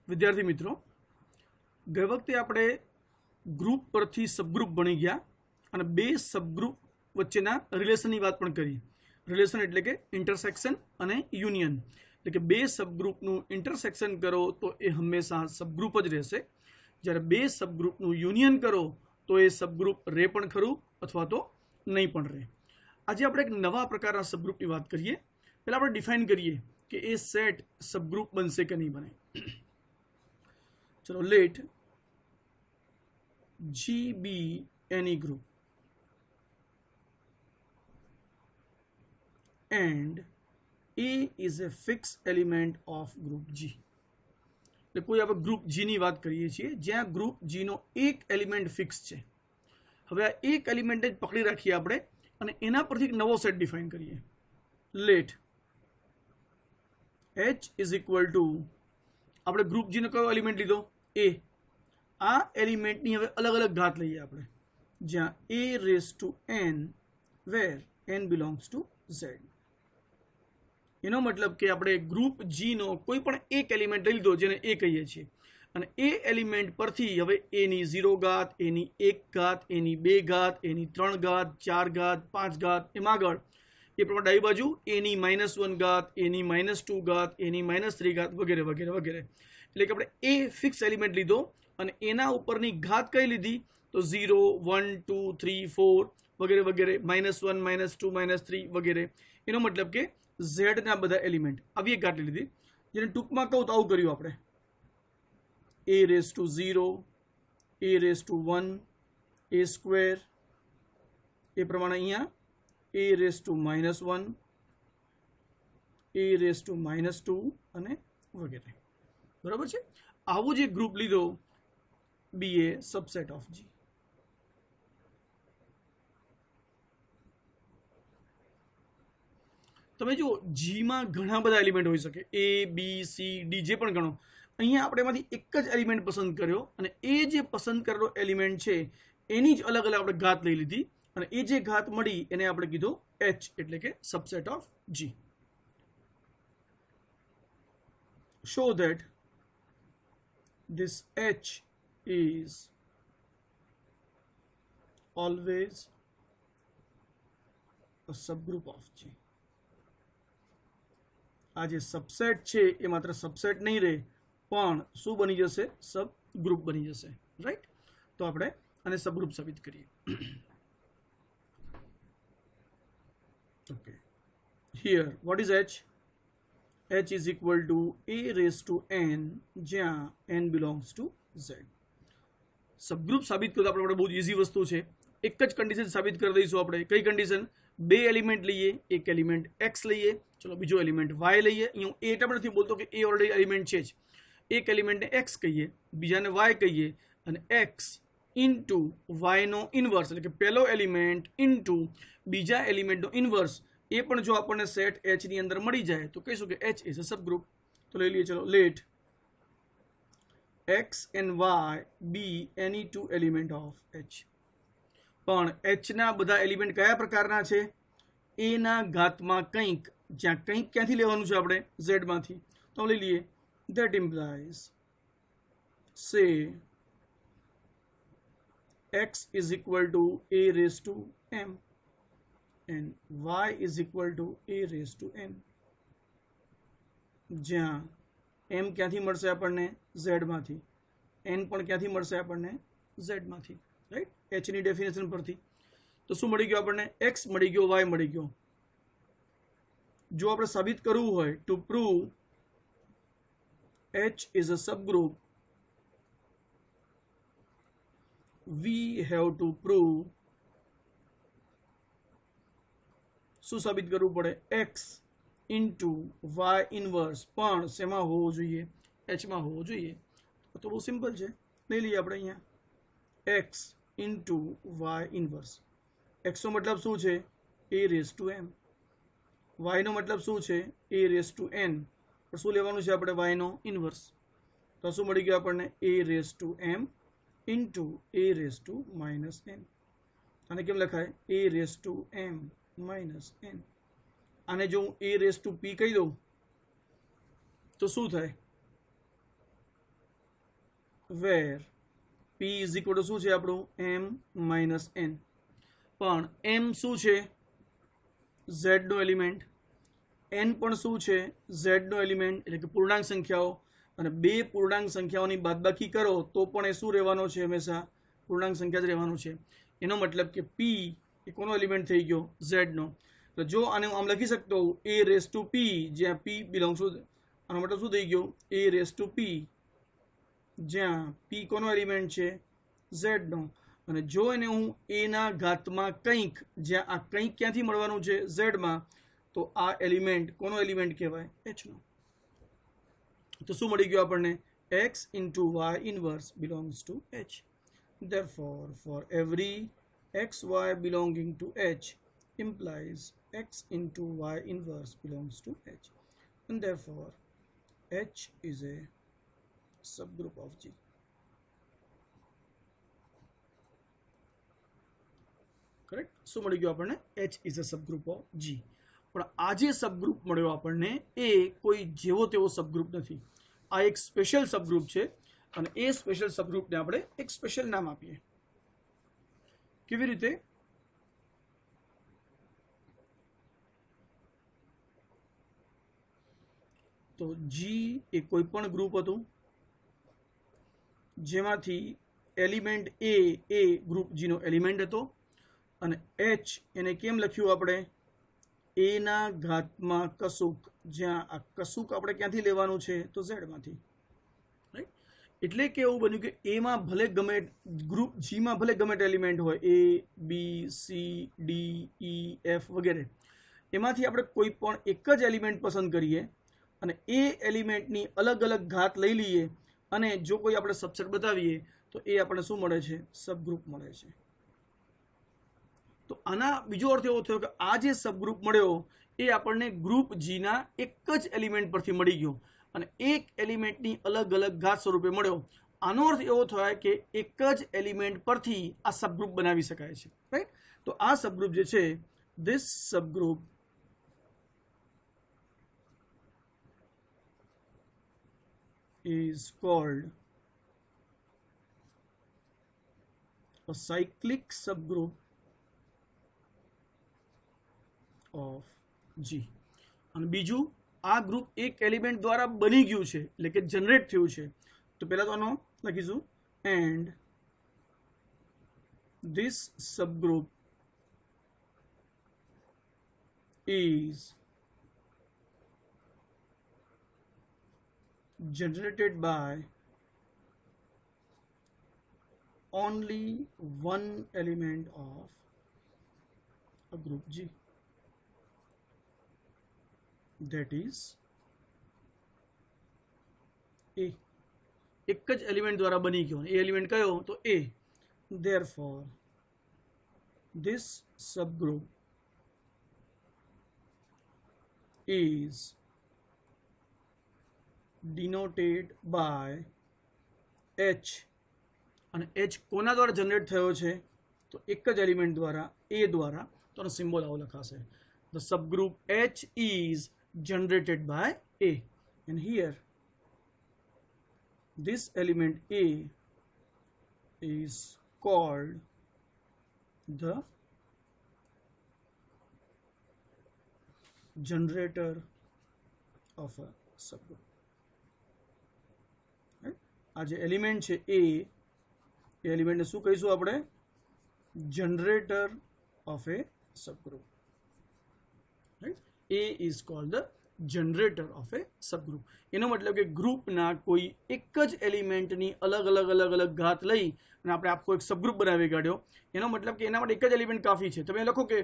विद्यार्थी मित्रों, गए वखते आपणे ग्रुप परथी सबग्रुप भणी गया અને બે સબગ્રુપ વચ્ચેના રિલેશનની વાત પણ કરી। રિલેશન એટલે કે ઇન્ટરસેક્શન અને યુનિયન, એટલે કે બે સબગ્રુપનું ઇન્ટરસેક્શન કરો તો એ હંમેશા સબગ્રુપ જ રહેશે, જ્યારે બે સબગ્રુપનું યુનિયન કરો તો એ સબગ્રુપ રહે પણ ખરું અથવા તો નહીં પણ રહે। આજે આપણે એક નવા પ્રકારના સબગ્રુપની વાત કરીએ। પહેલાં આપણે ડિફાઇન કરીએ કે એ સેટ સબગ્રુપ બનશે કે નહીં બને। ચલો, late G be any group and A is a fixed element of group G। એટલે કોઈ આપણે ગ્રુપ G ની વાત કરીએ છીએ જ્યાં ગ્રુપ G નો એક એલિમેન્ટ ફિક્સ છે। હવે આ એક એલિમેન્ટ જ પકડી રાખીએ આપણે અને એના પરથી એક નવો સેટ ડિફાઇન કરીએ। Let H is equal to આપણે ગ્રુપ G નો કયો એલિમેન્ટ લીધો? A। આ એલિમેન્ટની હવે અલગ અલગ ઘાત લઈએ આપણે, જ્યાં A raised to n where n belongs to Z। એનો મતલબ કે આપણે ગ્રુપ G નો કોઈ પણ એક એલિમેન્ટ લઈ લીધો જેને A કહીએ છીએ અને એ એલિમેન્ટ પરથી હવે A ની 0 ઘાત, A ની 1 ઘાત, A ની 2 ઘાત, A ની 3 ઘાત, 4 ઘાત, 5 ઘાત, એમ આગળ એ પ્રમાણે ડાબી બાજુ A ની -1 ઘાત, A ની -2 ઘાત, A ની -3 ઘાત વગેરે વગેરે વગેરે। એટલે કે આપણે એ ફિક્સ એલિમેન્ટ લીધો અને એના ઉપરની ઘાત કઈ લીધી તો 0, 1, 2, 3, 4 વગેરે વગેરે, -1, -2, -3 વગેરે। એનો મતલબ કે Z ના બધા એલિમેન્ટ આવી એક ઘાત લીધી, જેને ટૂંકમાં કહું તો આવું કર્યું આપણે, A raised to 0, A raised to 1, A square, એ પ્રમાણે અહીંયા A raised to -1, A raised to -2 અને વગેરે। બરાબર છે? આવો જે ગ્રુપ લીધો be a subset of G। તમે જો G માં ઘણા બધા એલિમેન્ટ હોઈ શકે, A, B, C, D જે પણ ગણો। અહીંયા આપણે એમાંથી એક જ એલિમેન્ટ પસંદ કર્યો અને એ જે પસંદ કરેલો એલિમેન્ટ છે એની જ અલગ અલગ આપણે ઘાત લઈ લીધી અને એ જે ઘાત મળી એને આપણે કીધો H, એટલે કે subset of G। show that this H is always a subgroup of G। આ જે સબસેટ છે એ માત્ર સબસેટ નહીં રહે પણ શું બની જશે? સબ ગ્રુપ બની જશે, રાઈટ? તો આપણે આને સબગ્રુપ સાબિત કરીએ। Okay, here what is H? H is equal to A raised to n જ્યાં n belongs to Z। Subgroup સાબિત કરતા આપણે બહુ ઇઝી વસ્તુ છે, એક જ કન્ડિશન સાબિત કરી દઈશું આપણે। કઈ કન્ડિશન? બે એલિમેન્ટ લઈએ, એક એલિમેન્ટ x લઈએ, ચલો બીજો એલિમેન્ટ y લઈએ। અહીંયા હું એ એટલે નથી બોલતો કે એ ઓલરેડી એલિમેન્ટ છે જ, એક એલિમેન્ટને x કહીએ, બીજાને y કહીએ અને x ઇન્ટુ y નો ઇન્વર્સ, એટલે કે પહેલો એલિમેન્ટ ઇન્ટુ બીજા એલિમેન્ટનો ઇન્વર્સ, એ પણ જો આપણને સેટ H ની અંદર મળી જાય તો કહીશું કે H ઇઝ અ સબગ્રુપ। તો લઈ લઈએ, ચલો, late x and y be any two element of H। પણ H ના બધા એલિમેન્ટ કયા પ્રકારના છે? A ના ઘાતમાં કંઈક, જ્યાં કંઈક ક્યાંથી લેવાનું છે આપણે? Z માંથી। તો લઈ લઈએ, that implies say x is equal to A raised to m and y is equal to A raised to n, જ્યાં m ક્યાંથી મળશે આપણને? Z માંથી, n પણ ક્યાંથી મળશે આપણને? Z માંથી, રાઈટ? H ની ડેફિનેશન પરથી। તો શું મળી ગયું આપણને? x મળી ગયો, y મળી ગયો। જો આપણે સાબિત કરવું હોય two prove H is a subgroup, we have to prove, શું સાબિત કરવું પડે? x ઇન્ટુ y ઇન્વર્સ પણ શેમાં હોવો જોઈએ? H માં હોવો જોઈએ। તો બહુ સિમ્પલ છે, લઈ લઈએ આપણે અહીંયા x into y inverse. x નો મતલબ શું છે? A raised to m। y નો મતલબ શું છે? A raised to n। પણ શું લેવાનું છે આપણે? y નો ઇન્વર્સ। તો શું મળી ગયું આપણને? A raised to m into A raised to -n। આને કેમ લખાય? A raised to m -n। આને જો હું A raised to p કહી દઉં તો શું થાય? વેર p ઇઝ ઇક્વલ ટુ શું છે આપણું m માઇનસ n, પણ m શું છે z નો એલિમેન્ટ, n પણ શું છે z નો એલિમેન્ટ, એટલે કે પૂર્ણાંક સંખ્યાઓ, અને બે પૂર્ણાંક સંખ્યાઓની બાદબાકી કરો તો પણ એ શું રહેવાનો છે, હંમેશા પૂર્ણાંક સંખ્યા જ રહેવાનું છે. એનો મતલબ કે p એ કોનો એલિમેન્ટ થઈ ગયો z નો. તો જો આને આમ લખી શકતો હોઉં a રેસ ટુ p, જ્યાં p બિલોંગ્સ ટુ, આનો મતલબ શું થઈ ગયો a રેસ ટુ p, જ્યાં p કોનો એલિમેન્ટ છે z નો. અને જો એને હું a ના ઘાતમાં કંઈક, જ્યાં આ કંઈક ક્યાંથી મળવાનું છે z માં, તો આ એલિમેન્ટ કોનો એલિમેન્ટ કહેવાય h નો. તો શું મળી ગયું આપણને x into y inverse belongs to h. Therefore for every xy belonging to h implies x into y inverse belongs to h, and therefore h is a subgroup of G. Correct. શું મળી ગયું આપણને h is a subgroup of G. પણ આ જે subgroup મળ્યો આપણને એ કોઈ જેવો તેવો સબગ્રુપ નથી, આ એક સ્પેશિયલ સબગ્રુપ છે, અને એ સ્પેશિયલ સબગ્રુપને આપણે એક સ્પેશિયલ નામ આપીએ. કેવી રીતે? તો જી એ કોઈ પણ ગ્રુપ હતું જેમાંથી એલિમેન્ટ એ ગ્રુપ જીનો એલિમેન્ટ હતો, અને એચ એને કેમ લખ્યું આપણે એ ના ઘાતમાં કશુંક, જ્યાં આ કશુંક આપણે ક્યાંથી લેવાનું છે તો ઝેડમાંથી. રાઈટ. એટલે કે એવું બન્યું કે એમાં ભલે ગમે ગ્રુપ જીમાં ભલે ગમે એલિમેન્ટ હોય a b c d e f વગેરે, એમાંથી આપણે કોઈ પણ એક જ એલિમેન્ટ પસંદ કરીએ અને એ એલિમેન્ટની અલગ અલગ ઘાત લઈ લઈએ, અને જો કોઈ આપણે સબસેટ બતાવીએ તો એ આપણને શું મળે છે સબગ્રુપ મળે છે. તો આના બીજો અર્થ એવો થયો કે આ જે સબગ્રુપ મળ્યો એ આપણને ગ્રુપ જીના એક જ એલિમેન્ટ પરથી મળી ગયો, અને એક એલિમેન્ટની અલગ અલગ ઘાત સ્વરૂપે મળ્યો. આનો અર્થ એવો થાય કે એક જ એલિમેન્ટ પરથી આ સબગ્રુપ બનાવી શકાય છે. રાઈટ. તો આ સબગ્રુપ જે છે, this subgroup is called a cyclic subgroup of G. અને બીજું, આ ગ્રુપ એક એલિમેન્ટ દ્વારા બની ગયું છે, એટલે કે જનરેટ થયું છે. તો પહેલા તો આનો લખીશું, and this subgroup is generated by only one element of a group G, that is A. એક જ એલિમેન્ટ દ્વારા બની ગયો, એ એલિમેન્ટ કયો તો A. Therefore this subgroup is denoted by H, અને H કોના દ્વારા જનરેટ થયો છે તો એક જ એલિમેન્ટ દ્વારા, A દ્વારા. તો આનો સિમ્બોલ આવો લખાશે, the subgroup H is generated by A, and here this element A is called the generator of a subgroup. આ જે એલિમેન્ટ છે એ એલિમેન્ટને શું કહીશું આપણે generator of A subgroup. Right. A is called the generator of A subgroup. એનો મતલબ કે ગ્રુપના કોઈ એક જ એલિમેન્ટની અલગ અલગ અલગ અલગ ઘાત લઈ અને આપણે આખો એક સબગ્રુપ બનાવી કાઢ્યો. એનો મતલબ કે એના માટે એક જ એલિમેન્ટ કાફી છે. તમે લખો કે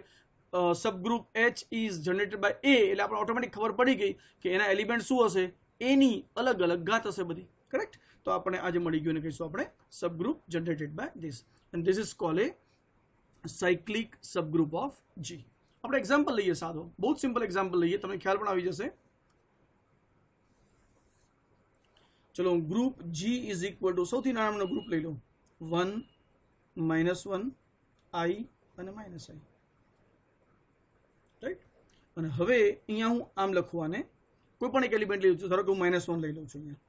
subgroup H is generated by A, એટલે આપણે ઓટોમેટિક ખબર પડી ગઈ કે એના એલિમેન્ટ શું હશે, એની અલગ અલગ ઘાત હશે બધી. કરેક્ટ. તો આપણે આજે મળી ગયું, એને કહીશું આપણે subgroup generated by this, and this is called a cyclic subgroup of G. આપણે એક્ઝામ્પલ લઈએ સાદો, બહુ જ સિમ્પલ એક્ઝામ્પલ લઈએ, તમને ખ્યાલ પણ આવી જશે. ચલો, group G is equal to સૌથી નાનો ગ્રુપ લઈ લો, 1 -1 i અને -i. રાઈટ. અને હવે અહીંયા હું આમ લખવાને કોઈ પણ એક એલિમેન્ટ લઈ લઉં છું, ધારો કે હું -1 લઈ લઉં છું અહીંયા.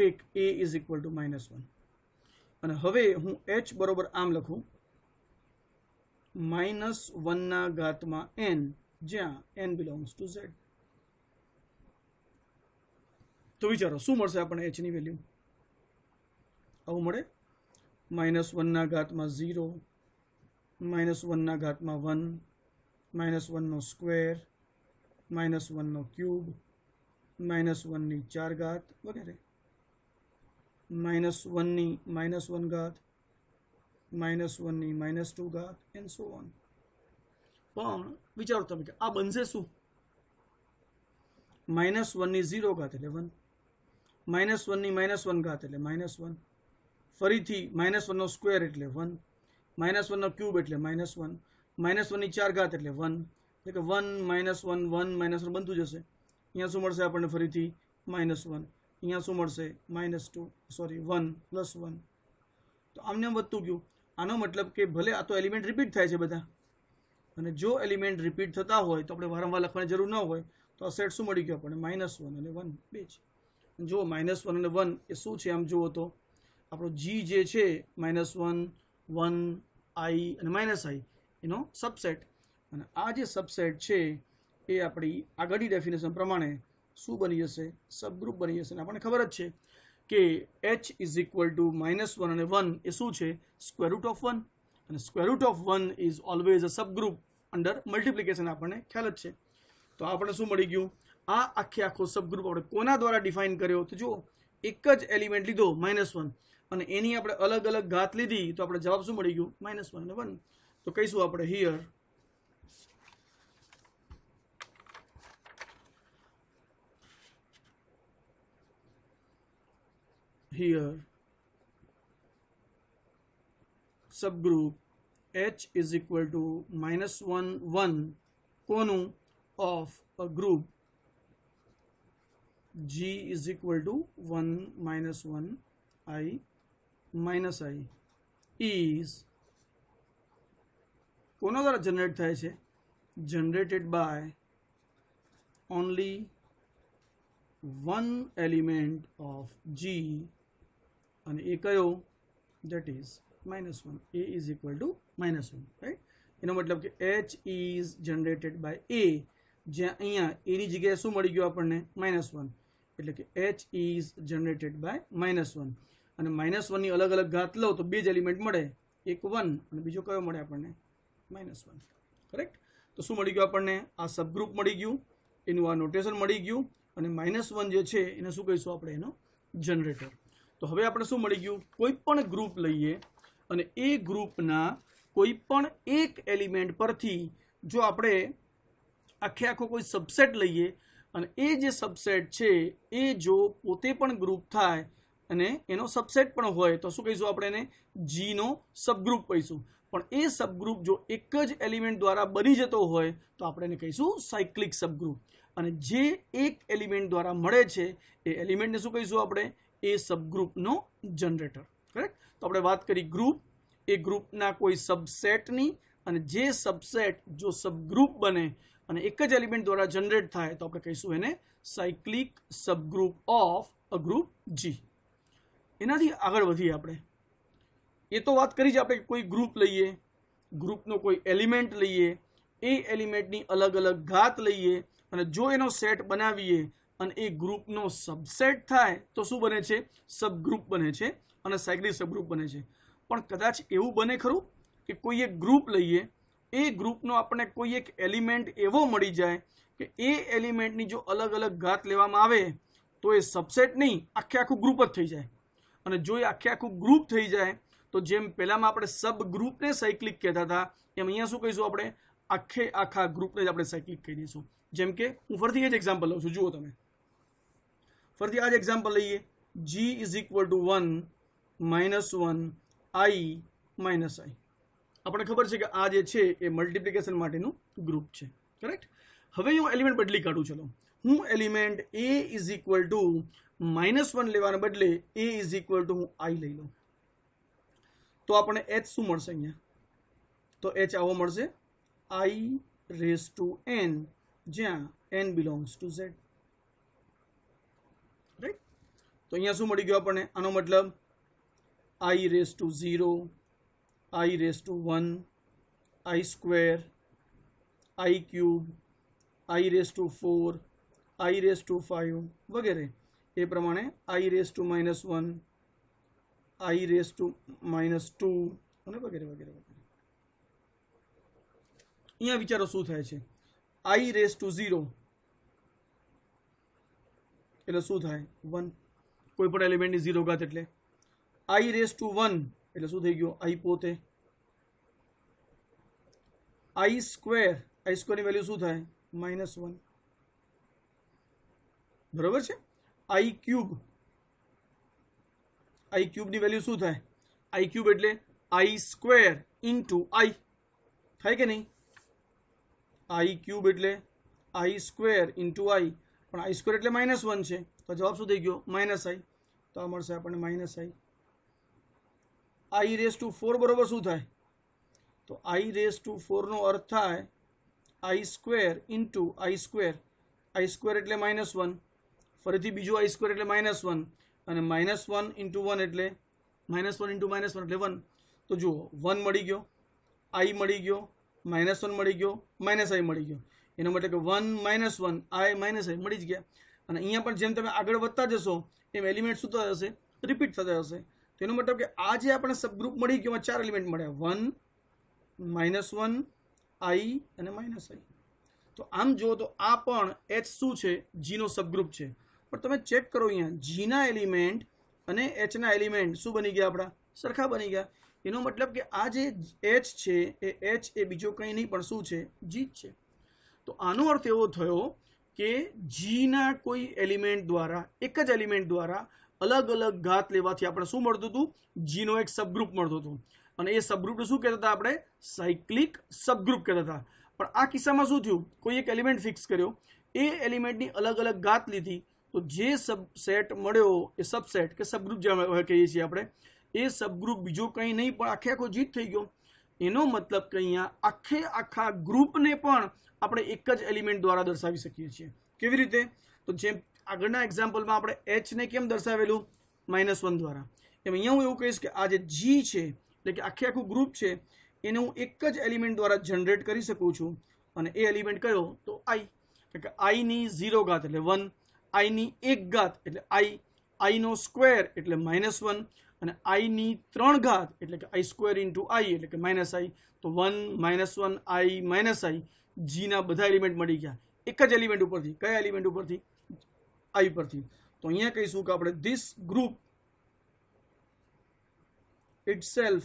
Take a is equal to -1 અને હવે હું h બરોબર આમ લખું -1/n જ્યાં n બિલોંગ્સ ટુ z. તો વિચારો શું મળશે આપણને h ની વેલ્યુ આવું મળે -1/0 -1/1 -1 સ્ક્વેર -1 ક્યુબ -1 4 ઘાત વગેરે -1 -1 ઘાત -1 -2 ઘાત એન્ડ સો ઓન. પણ વિચારો તમે કે આ બનશે શું? -1 0 ઘાત એટલે 1 -1 -1 ઘાત એટલે -1 ફરીથી -1 સ્ક્વેર એટલે 1 -1 ક્યુબ એટલે -1 -1 4 ઘાત એટલે 1 એટલે કે 1 -1 1 -1 બનતું જશે. અહીંયા શું મળશે આપણને ફરીથી -1 અહીંયા શું મળશે -2 સોરી 1 +1 તો આમને આમ વધતું ગયું. આનો મતલબ કે ભલે આ તો એલિમેન્ટ રિપીટ થાય છે બધા અને જો એલિમેન્ટ રિપીટ થતા હોય તો આપણે વારંવાર લખવાની જરૂર ન હોય તો આ સેટ શું મળી ગયો આપણને -1 અને 1 બે છે. જો -1 અને 1 એ શું છે આમ જુઓ તો આપણો g જે છે -1 1 i અને -i એનો સબસેટ અને આ જે સબસેટ છે એ આપણી આગળની ડેફિનેશન પ્રમાણે શું બની જશે સબગ્રુપ બની જશે. અને આપણને ખબર જ છે કે h ઇઝ ઇક્વલ ટુ -1 અને 1 એ શું છે સ્ક્વેર રૂટ ઓફ 1 અને square root of 1 is always a subgroup under multiplication આપણને ખ્યાલ જ છે. તો આપણે શું મળી ગયું આ આખો સબગ્રુપ આપણે કોના દ્વારા ડિફાઇન કર્યો તો જુઓ એક જ એલિમેન્ટ લીધો -1 અને એની આપણે અલગ અલગ ઘાત લીધી તો આપણે જવાબ શું મળી ગયું -1 અને 1. તો કહીશું આપણે here subgroup h is equal to -1 1 કોનું of a group g is equal to 1 -1 i is કોના દ્વારા જનરેટ થાય છે generated by only one element of g અને એ કયો that is -1 a is equal to -1 right. એનો મતલબ કે h is generated by a જ્યાં અહીંયા a ની જગ્યાએ શું મળી ગયું આપણને -1 એટલે કે h is generated by -1 અને -1 ની અલગ અલગ ઘાત લો તો બે જ એલિમેન્ટ મળે એક 1 અને બીજો કયો મળે આપણને -1 કરેક્ટ. તો શું મળી ગયું આપણને આ સબગ્રુપ મળી ગયું એનું આ નોટેશન મળી ગયું અને -1 જે છે એને શું કહીશું આપણે એનો જનરેટર. તો હવે આપણે શું મળી ગયું કોઈ પણ ગ્રુપ લઈએ અને એ ગ્રુપના કોઈ પણ એક એલિમેન્ટ પરથી જો આપણે આખો કોઈ સબસેટ લઈએ અને એ જે સબસેટ છે એ જો પોતે પણ ગ્રુપ થાય અને એનો સબસેટ પણ હોય તો શું કહીશું આપણે એને જી નો સબગ્રુપ કહીશું. પણ એ સબગ્રુપ જો એક જ એલિમેન્ટ દ્વારા બની જતો હોય તો આપણે એને કહીશું સાયક્લિક સબગ્રુપ અને જે એક એલિમેન્ટ દ્વારા મળે છે એ એલિમેન્ટને શું કહીશું આપણે એ સબગ્રુપનો જનરેટર કરેક્ટ. તો આપણે વાત કરી ગ્રુપ એ ગ્રુપના કોઈ સબસેટની અને જે સબસેટ જો સબગ્રુપ બને અને એક જ એલિમેન્ટ દ્વારા જનરેટ થાય તો આપણે કહીશું એને cyclic subgroup of a group G. એનાથી આગળ વધીએ આપણે એ તો વાત કરી જ આપણે કોઈ ગ્રુપ લઈએ ગ્રુપનો કોઈ એલિમેન્ટ લઈએ એ એલિમેન્ટની અલગ અલગ ઘાત લઈએ અને જો એનો સેટ બનાવીએ અને એ ગ્રુપનો સબસેટ થાય તો શું બને છે સબગ્રુપ બને છે અને સાયક્લિક સબગ્રુપ બને છે. પણ કદાચ એવું બને ખરું કે કોઈ એક ગ્રુપ લઈએ એ ગ્રુપનો આપણને કોઈ એક એલિમેન્ટ એવો મળી જાય કે એ એલિમેન્ટની જો અલગ અલગ ઘાત લેવામાં આવે તો એ સબસેટ નહીં આખું ગ્રુપ જ થઈ જાય અને જો એ આખું ગ્રુપ થઈ જાય તો જેમ પહેલામાં આપણે સબ ગ્રુપને સાયક્લિક કહેતા હતા એમ અહીંયા શું કહીશું આપણે આખા ગ્રુપને જ આપણે સાયક્લિક કહી દઈશું. જેમ કે હું ફરીથી એ જ એક્ઝામ્પલ લઉં છું. જુઓ તમે ફરીથી આ જ એક્ઝામ્પલ લઈએ g is equal to 1 -1 i -i. આપણે ખબર છે કે આ જે છે એ મલ્ટિપ્લિકેશન માટેનું ગ્રુપ છે કરેક્ટ. હવે હું એલિમેન્ટ બદલી કાઢું ચલો હું element a is equal to -1 લેવાને બદલે a ઇઝ ઇક્વલ ટુ હું i લઈ લઉં તો આપણને h શું મળશે અહીંયા તો h આવો મળશે i રેઝ ટુ n જ્યાં n belongs to z right. તો અહીંયા શું મળી ગયું આપણને? આનો મતલબ I raised to 0, I raised to 1, I square, I cube, I raised to 4, I raised to 5 વગેરે. એ પ્રમાણે I raised to -1, I raised to -2 અને વગેરે વગેરે વગેરે. અહીંયા વિચારો શું થાય છે? I raised to 0 એટલે શું થાય? 1. કોઈ પણ એલિમેન્ટની 0 ઘાત એટલે I raised to 1 એટલે શું થઈ ગયો? I પોતે. I square ની વેલ્યુ શું થાય? -1. બરોબર છે? I cube ની વેલ્યુ શું થાય? I cube એટલે I square into I થાય કે નહીં? I cube એટલે I square into I, પણ I square એટલે -1 છે, તો જવાબ શું થઈ ગયો? -I. તો આ મળશે આપણને -I. I raised to 4 બરોબર શું થાય? તો I raised to 4 નો અર્થ થાય I square into I square. I square એટલે -1, ફરીથી બીજો I square એટલે -1, અને -1 into 1 એટલે -1 into -1 એટલે 1. તો જુઓ 1 મળી ગયો, I મળી ગયો, -1 મળી ગયો, -I મળી ગયો. એનો મતલબ કે 1 -1 I -I મળી જ ગયા. અને અહીંયા પણ જેમ તમે આગળ વધતા જશો એમ એલિમેન્ટ શું થતા જશે? રિપીટ થતા જશે. તો એનો મતલબ કે આ જે આપણે સબગ્રુપ મળી ગયો, 4 એલિમેન્ટ મળ્યા, 1 -1 I અને -I. તો આમ જુઓ તો આ પણ H શું છે? G નો સબગ્રુપ છે. પણ તમે ચેક કરો અહીંયા G ના એલિમેન્ટ અને H ના એલિમેન્ટ શું બની ગયા? આપણા સરખા બની ગયા. એનો મતલબ કે આ જે H છે એ H એ બીજો કંઈ નહીં પણ શું છે? G છે. તો આનો અર્થ એવો થયો કે G ના કોઈ એલિમેન્ટ દ્વારા, એક જ એલિમેન્ટ દ્વારા અલગ અલગ ઘાત લેવાથી આપણે શું મળતું હતું? G નો એક સબગ્રુપ મળતું હતું. અને એ સબગ્રુપને શું કહેતા હતા આપણે? સાયક્લિક સબગ્રુપ કહેતા હતા. પણ આ કિસ્સામાં શું થયું? કોઈ એક એલિમેન્ટ ફિક્સ કર્યો, એ એલિમેન્ટની અલગ અલગ ઘાત લીધી, તો જે સબસેટ મળ્યો એ સબસેટ કે સબગ્રુપ જે કહીએ છીએ આપણે, એ સબગ્રુપ બીજો કંઈ નહીં પણ આખો જીત થઈ ગયો. એનો મતલબ કે અહીંયા આખા ગ્રુપને પણ આપણે એક જ એલિમેન્ટ દ્વારા દર્શાવી શકીએ છીએ. કેવી રીતે? તો જેમ આગળના એક્ઝામ્પલમાં આપણે H ને કેમ દર્શાવેલું? -1 દ્વારા. એમ અહીંયા હું એવું કહીશ કે આ જે G છે એટલે કે આખું ગ્રુપ છે એને હું એક જ એલિમેન્ટ દ્વારા જનરેટ કરી શકું છું. અને એ એલિમેન્ટ કયો? તો I. એટલે કે I ની 0 ઘાત એટલે 1, I ની 1 ઘાત એટલે I નો સ્ક્વેર એટલે -1, અને I ની 3 ઘાત એટલે કે I સ્ક્વેર ઇન્ટુ I એટલે કે -I. તો 1 -1 I -I G ના બધા એલિમેન્ટ મળી ગયા એક જ એલિમેન્ટ ઉપરથી. કયા એલિમેન્ટ ઉપરથી? I પરથી. તો અહીંયા કહીશું કે આપણે this group itself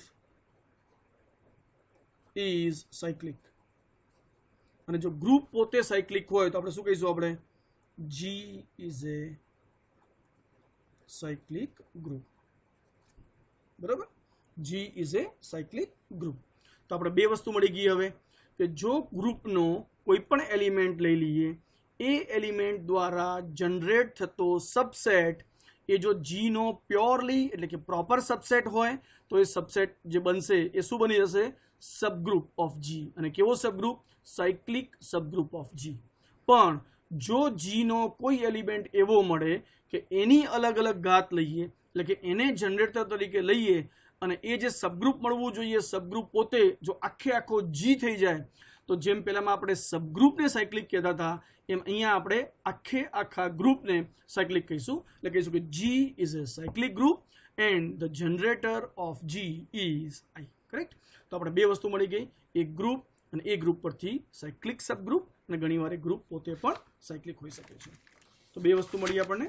is cyclic. અને જો ગ્રુપ પોતે સાયક્લિક હોય તો આપણે શું કહીશું? આપણે G is a cyclic group. બરાબર? G is a cyclic group. તો આપણે બે વસ્તુ મળી ગઈ હવે કે જો ગ્રુપનો કોઈ પણ એલિમેન્ટ લઈ લઈએ, એ એલિમેન્ટ દ્વારા જનરેટ થતો સબસેટ એ જો G નો પ્યોરલી એટલે કે પ્રોપર સબસેટ હોય તો એ સબસેટ જે બનશે એ શું બની જશે? Subgroup of G. અને કેવો subgroup? Cyclic subgroup of G. પણ જો G નો કોઈ એલિમેન્ટ એવો મળે કે એની અલગ અલગ ઘાત લઈએ, એટલે કે એને જનરેટર તરીકે લઈએ, અને એ જે સબગ્રુપ મળવું જોઈએ સબગ્રુપ પોતે જો આખો G થઈ જાય, તો જેમ પહેલામાં આપણે સબગ્રુપને સાયક્લિક કહેતા હતા, એમ અહીંયા આપણે આખા ગ્રુપને સાયક્લિક કહીશું. એટલે કહીશું કે G is a cyclic group and the generator of G is I. Correct? તો આપણે બે વસ્તુ મળી ગઈ, એક ગ્રુપ અને એ ગ્રુપ પરથી સાયક્લિક સબગ્રુપ, અને ઘણીવાર એ ગ્રુપ પોતે પણ સાયક્લિક હોઈ શકે છે. તો બે વસ્તુ મળી આપણને.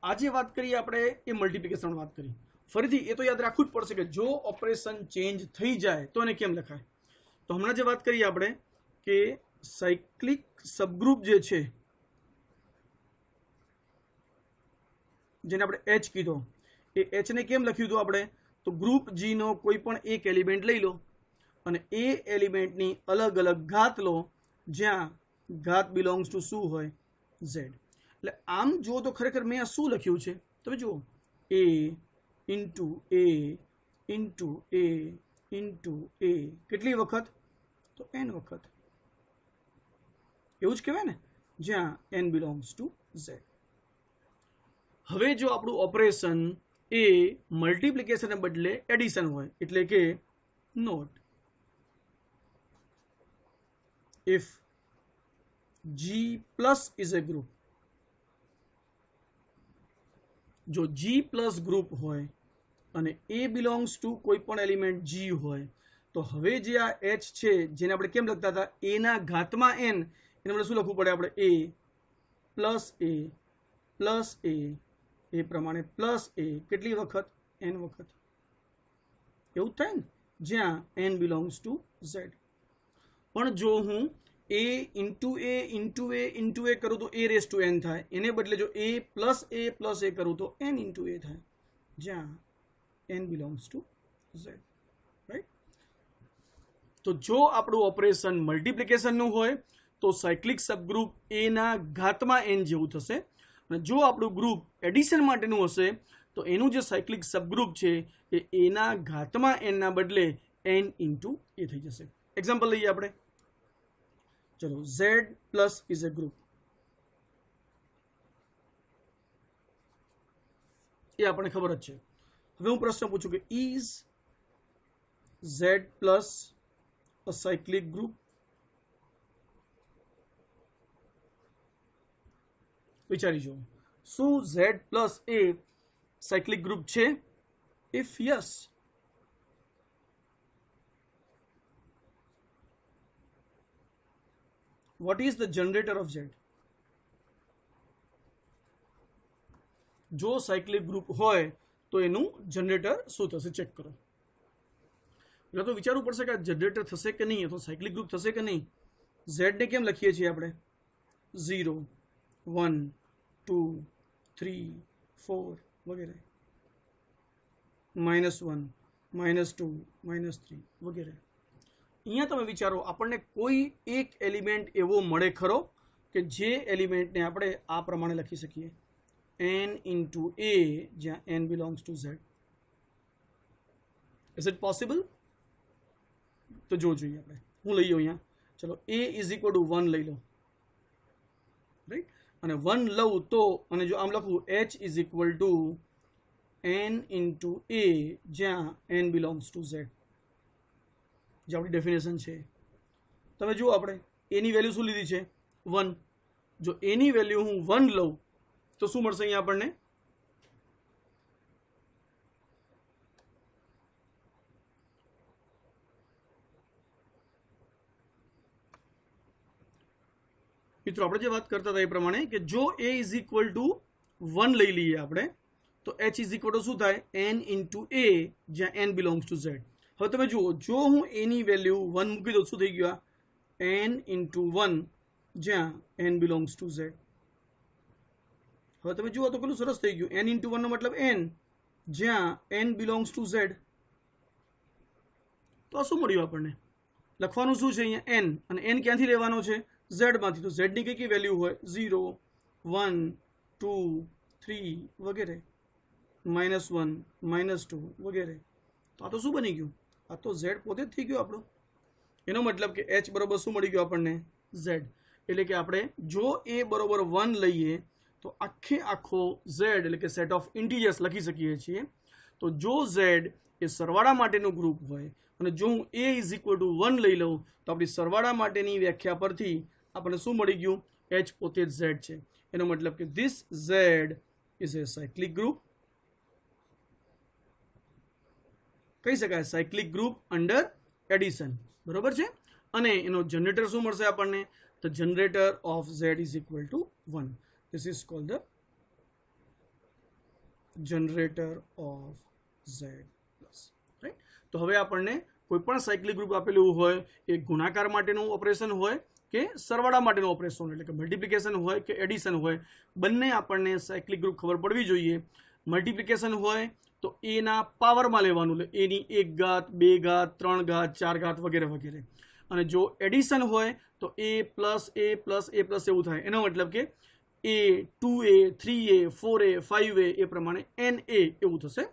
આજે વાત કરીએ આપણે એ મલ્ટિપ્લિકેશન વાત કરી. ફરીથી એ તો યાદ રાખવું જ પડશે કે જો ઓપરેશન ચેન્જ થઈ જાય તો એને કેમ લખાય. તો હમણાં જે વાત કરીએ આપણે કે સાયક્લિક સબગ્રુપ જે છે જેને આપણે H કીધો, એ H ને કેમ લખ્યું હતું આપણે? તો ગ્રુપ G નો કોઈ પણ એક એલિમેન્ટ લઈ લો અને એ એલિમેન્ટની અલગ અલગ ઘાત લો, જ્યાં ઘાત બિલોંગ્સ ટુ શું હોય? Z. એટલે આમ જુઓ તો ખરેખર મેં આ શું લખ્યું છે તમે જુઓ, A into A into A into A. કેટલી વખત? તો n વખત. એવું જ કહેવાય ને, જ્યાં n બિલોંગ્સ ટુ z. હવે જો આપણું ઓપરેશન એ મલ્ટિપ્લિકેશનને બદલે એડિશન હોય, એટલે કે note if G plus is a group, જો G પ્લસ ગ્રુપ હોય અને A બિલોંગ્સ ટુ કોઈ પણ એલિમેન્ટ G હોય, તો હવે જે આ H છે જેને આપણે કેમ લખતા હતા A ના ઘાતમાં n, એને આપણે શું લખવું પડે, આપણે A પ્લસ A એ પ્રમાણે પ્લસ A કેટલી વખત, n વખત. એવું થાય ને, જ્યાં n બિલોંગ્સ ટુ z. પણ જો હું a ઇન્ટુ a કરું તો a રેસ ટુ n થાય, એને બદલે જો a પ્લસ a કરું તો n ઇન્ટુ a થાય, જ્યાં n belongs to z. Right. તો જો આપણું ઓપરેશન મલ્ટિપ્લિકેશનનું હોય તો સાયક્લિક સબગ્રુપ a ના ઘાતમાં n જેવું થશે, અને જો આપણું ગ્રુપ એડિશન માટેનું હશે તો એનું જે સાયક્લિક સબગ્રુપ છે એ a ના ઘાતમાં n ના બદલે n ઇન્ટુ a થઈ જશે. એક્ઝામ્પલ લઈએ આપણે. ચલો, z plus is a group, એ આપણને ખબર જ છે. હવે હું પ્રશ્ન પૂછું કે is z plus a cyclic group? વિચારી જુઓ, શું z પ્લસ એ સાયક્લિક ગ્રુપ છે? If yes, what is the generator of z? જો સાયક્લિક ગ્રુપ હોય તો એનું જનરેટર શું થશે, ચેક કરો. એટલે તો વિચારવું પડશે કે આ જનરેટર થશે કે નહીં, અથવા સાયક્લિક ગ્રુપ થશે કે નહીં. z ને કેમ લખીએ છીએ આપણે? 0 1 2 3 4 વગેરે, -1 -2 -3 વગેરે. અહીંયા તમે વિચારો, આપણને કોઈ એક એલિમેન્ટ એવો મળે ખરો કે જે એલિમેન્ટને આપણે આ પ્રમાણે લખી શકીએ, n ઇન્ટુ a, જ્યાં n belongs to z. Is it possible? તો જો જોઈએ આપણે. હું લઈ લઉં અહીંયા, ચલો a ઇઝ ઇક્વલ ટુ 1 લઈ લો, રાઈટ. અને 1 લઉં તો, અને જો આમ લખું h is equal two n into a, જ્યાં n બિલોંગ્સ ટુ z, જે આપણી ડેફિનેશન છે. તમે જુઓ, આપણે એની વેલ્યુ શું લીધી છે? 1. જો એની વેલ્યુ હું 1 લઉં તો શું મળશે અહીંયા આપણને? મિત્રો, આપણે જે વાત કરતા હતા એ પ્રમાણે કે જો a ઇઝ ઇક્વલ ટુ 1 લઈ લઈએ આપણે, તો h ઇઝ ઇક્વલ ટુ શું થાય? n ઇન્ટુ a, જ્યાં n બિલોંગ્સ ટુ z. હવે તમે જુઓ, જો હું એની વેલ્યુ 1 મૂકી દઉં, શું થઈ ગયું? n ઇન્ટુ 1, જ્યાં n બિલોંગ્સ ટુ z. હવે તમે જુઓ તો કેટલું સરસ થઈ ગયું. n ઇન્ટુ 1 નો મતલબ n, જ્યાં n બિલોંગ્સ ટુ z. તો આ શું મળ્યું આપણને? લખવાનું શું છે અહીંયા? n, અને n ક્યાંથી લેવાનો છે? z માંથી. તો z ની કઈ વેલ્યુ હોય? 0 1 2 3 વગેરે, -1 -2 વગેરે. તો આ તો શું બની ગયું? આ તો z પોતે જ થઈ ગયું આપણું. એનો મતલબ કે h બરોબર શું મળી ગયું આપણને? z. એટલે કે આપણે જો a બરોબર 1 લઈએ તો આખો z, એટલે કે સેટ ઓફ ઇન્ટીજર્સ લખી શકીએ છીએ. તો જો z એ સરવાળા માટેનું ગ્રુપ હોય, અને જો હું a ઇઝ ઇક્વલ ટુ 1 લઈ લઉં, તો આપણી સરવાળા માટેની વ્યાખ્યા પરથી આપણને શું મળી ગયું? h પોતે જ z છે. એનો મતલબ કે this z is A cyclic group. કહી શકાય સાયક્લિક ગ્રુપ અંડર એડિશન, બરોબર છે. અને એનો જનરેટર શું મળશે આપણને? The generator of z is equal to 1. This is cold the generator of z plus, right. તો હવે આપણને કોઈ પણ સાયક્લિક ગ્રુપ આપેલું હોય, એ ગુણાકાર માટેનું ઓપરેશન હોય કે સરવાળા માટેનું ઓપરેશન, એટલે કે મલ્ટિપ્લિકેશન હોય કે એડિશન હોય, બંને આપણને સાયક્લિક ગ્રુપ ખબર પડવી જોઈએ. મલ્ટિપ્લિકેશન હોય તો a ના પાવરમાં લેવાનું, એટલે a ની 1 ઘાત 2 ઘાત 3 ઘાત 4 ઘાત વગેરે વગેરે. અને જો એડિશન હોય તો a પ્લસ એવું થાય. એનો મતલબ કે a 2a 3a 4a 5a એ પ્રમાણે na એવું થશે.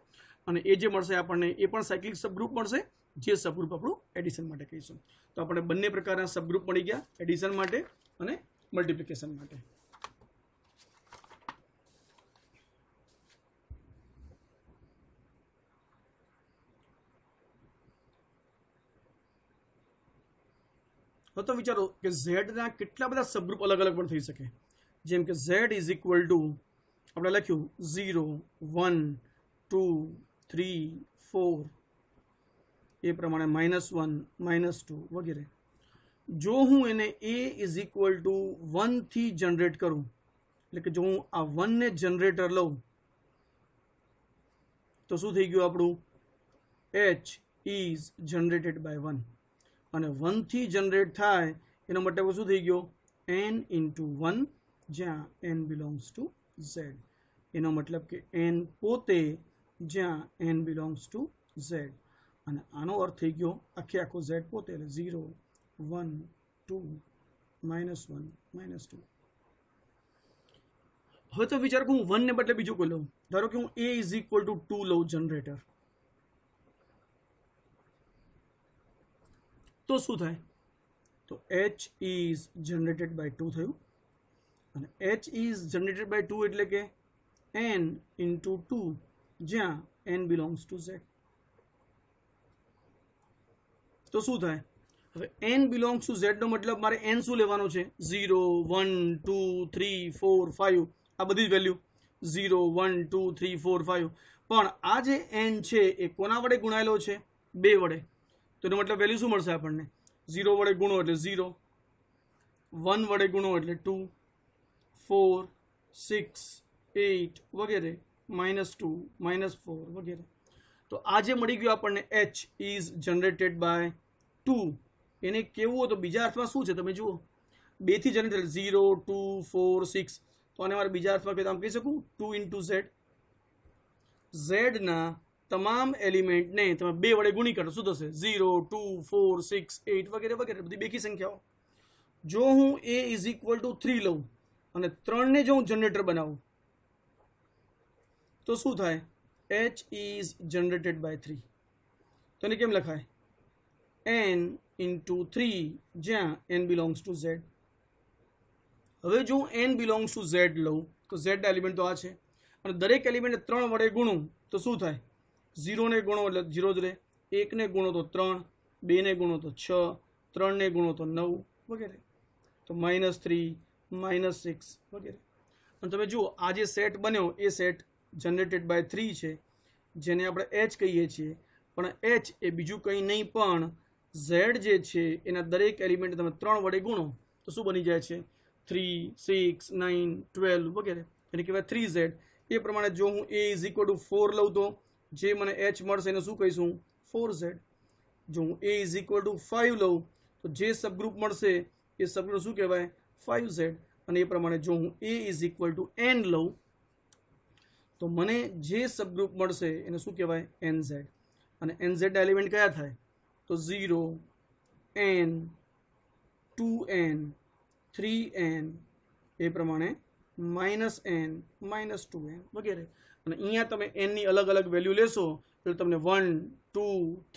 અને એ જે મળશે આપણને એ પણ સાયક્લિક સબગ્રુપ મળશે, જે સબગ્રુપ આપણું એડિશન માટે કહીશું. તો આપણે બંને પ્રકારના સબગ્રુપ મળી ગયા, એડિશન માટે અને મલ્ટિપ્લિકેશન માટે. હવે તો વિચારો કે ઝેડના કેટલા બધા સબગ્રુપ અલગ અલગ પણ થઈ શકે. જેમ કે ઝેડ ઇઝ ઇક્વલ ટુ આપણે લખ્યું 0 1 2 3 4 એ પ્રમાણે -1 -2 વગેરે. જો હું એને a ઇઝ ઇક્વલ ટુ 1 થી જનરેટ કરું, એટલે કે જો હું આ 1 ને જનરેટર લઉં તો શું થઈ ગયું આપણું? h is generated by 1. અને 1 થી જનરેટ થાય એનો મતલબ શું થઈ ગયો? n ઇન્ટુ 1, જ્યાં n બિલોંગ્સ ટુ z. એનો મતલબ કે n પોતે જ્યાં n બિલોંગ્સ ટુ z. અને આનો અર્થ થઈ ગયો આખો z પોતે, એટલે 0 1 2 -1 -2. હવે તો વિચાર કે હું 1 ને બદલે બીજું કોઈ લઉં. ધારો કે હું a ઇઝ ઇક્વલ ટુ 2 લઉં જનરેટર, તો શું થાય? તો h ઇઝ જનરેટેડ બાય 2 થયું. અને h ઇઝ જનરેટેડ બાય 2 એટલે કે n ઇન્ટુ 2, જ્યાં n બિલોંગ્સ ટુ z. તો શું થાય? હવે n બિલોંગ્સ ટુ z નો મતલબ મારે n શું લેવાનો છે? 0 1 2 3 4 5, આ બધી જ વેલ્યુ 0 1 2 3 4 5. પણ આ જે n છે એ કોના વડે ગુણાયેલો છે? 2 વડે. તો એનો મતલબ વેલ્યુ શું મળશે આપણને? 0 વડે ગુણો એટલે 0, 1 વડે ગુણો એટલે 2, 4 6 8 વગેરે, -2 -4 વગેરે. તો આ જે મળી ગયું આપણને h ઇઝ જનરેટેડ બાય 2, એને કેવું હોય તો બીજા અર્થમાં શું છે તમે જુઓ, 2 થી જનરેટ 0 2 4 6. તો આને મારે બીજા અર્થમાં આમ કહી શકું 2 ઇન્ટુ z. ઝેડના તમામ એલિમેન્ટને તમે 2 વડે ગુણી કરો, શું થશે? 0 2 4 6 8 વગેરે વગેરે, બધી બેકી સંખ્યાઓ. જો હું a ઇઝ ઇક્વલ ટુ 3 લઉં અને 3 ને જો હું જનરેટર બનાવું તો શું થાય? h is generated by 3. તો એને કેમ લખાય? n ઇન્ટુ 3, જ્યાં n બિલોંગ્સ ટુ z. હવે જો હું n બિલોંગ્સ ટુ z લઉં તો z એલિમેન્ટ તો આ છે, અને દરેક એલિમેન્ટ 3 વડે ગુણું તો શું થાય? 0 ને ગુણો એટલે 0 જ રહે, 1 ને ગુણો તો 3, 2 ને ગુણો તો 6, 3 ને ગુણો તો 9 વગેરે. તો -3 -6 વગેરે. અને તમે જુઓ આ જે સેટ બન્યો એ સેટ જનરેટેડ બાય 3 છે, જેને આપણે h કહીએ છીએ. પણ h એ બીજું કંઈ નહીં પણ z જે છે એના દરેક એલિમેન્ટ તમે 3 વડે ગુણો તો શું બની જાય છે? 3 6 9 12 વગેરે, એને કહેવાય 3z. એ પ્રમાણે જો હું a ઇઝ ઇક્વલ ટુ 4 લઉં તો જે મને h મળશે એને શું કહીશું? 4z. જો હું a ઇઝ ઇક્વલ ટુ 5 લઉં તો જે સબગ્રુપ મળશે એ સબગ્રુપ શું કહેવાય? 5z. અને એ પ્રમાણે જો હું a is equal two n લઉં તો મને જે સબગ્રુપ મળશે એને શું કહેવાય? nz. અને nz એલિમેન્ટ કયા થાય? તો 0 n 2n 3n, એ પ્રમાણે -n -2n વગેરે. અને અહીંયા તમે n ની અલગ અલગ વેલ્યુ લેશો એટલે તમને 1 2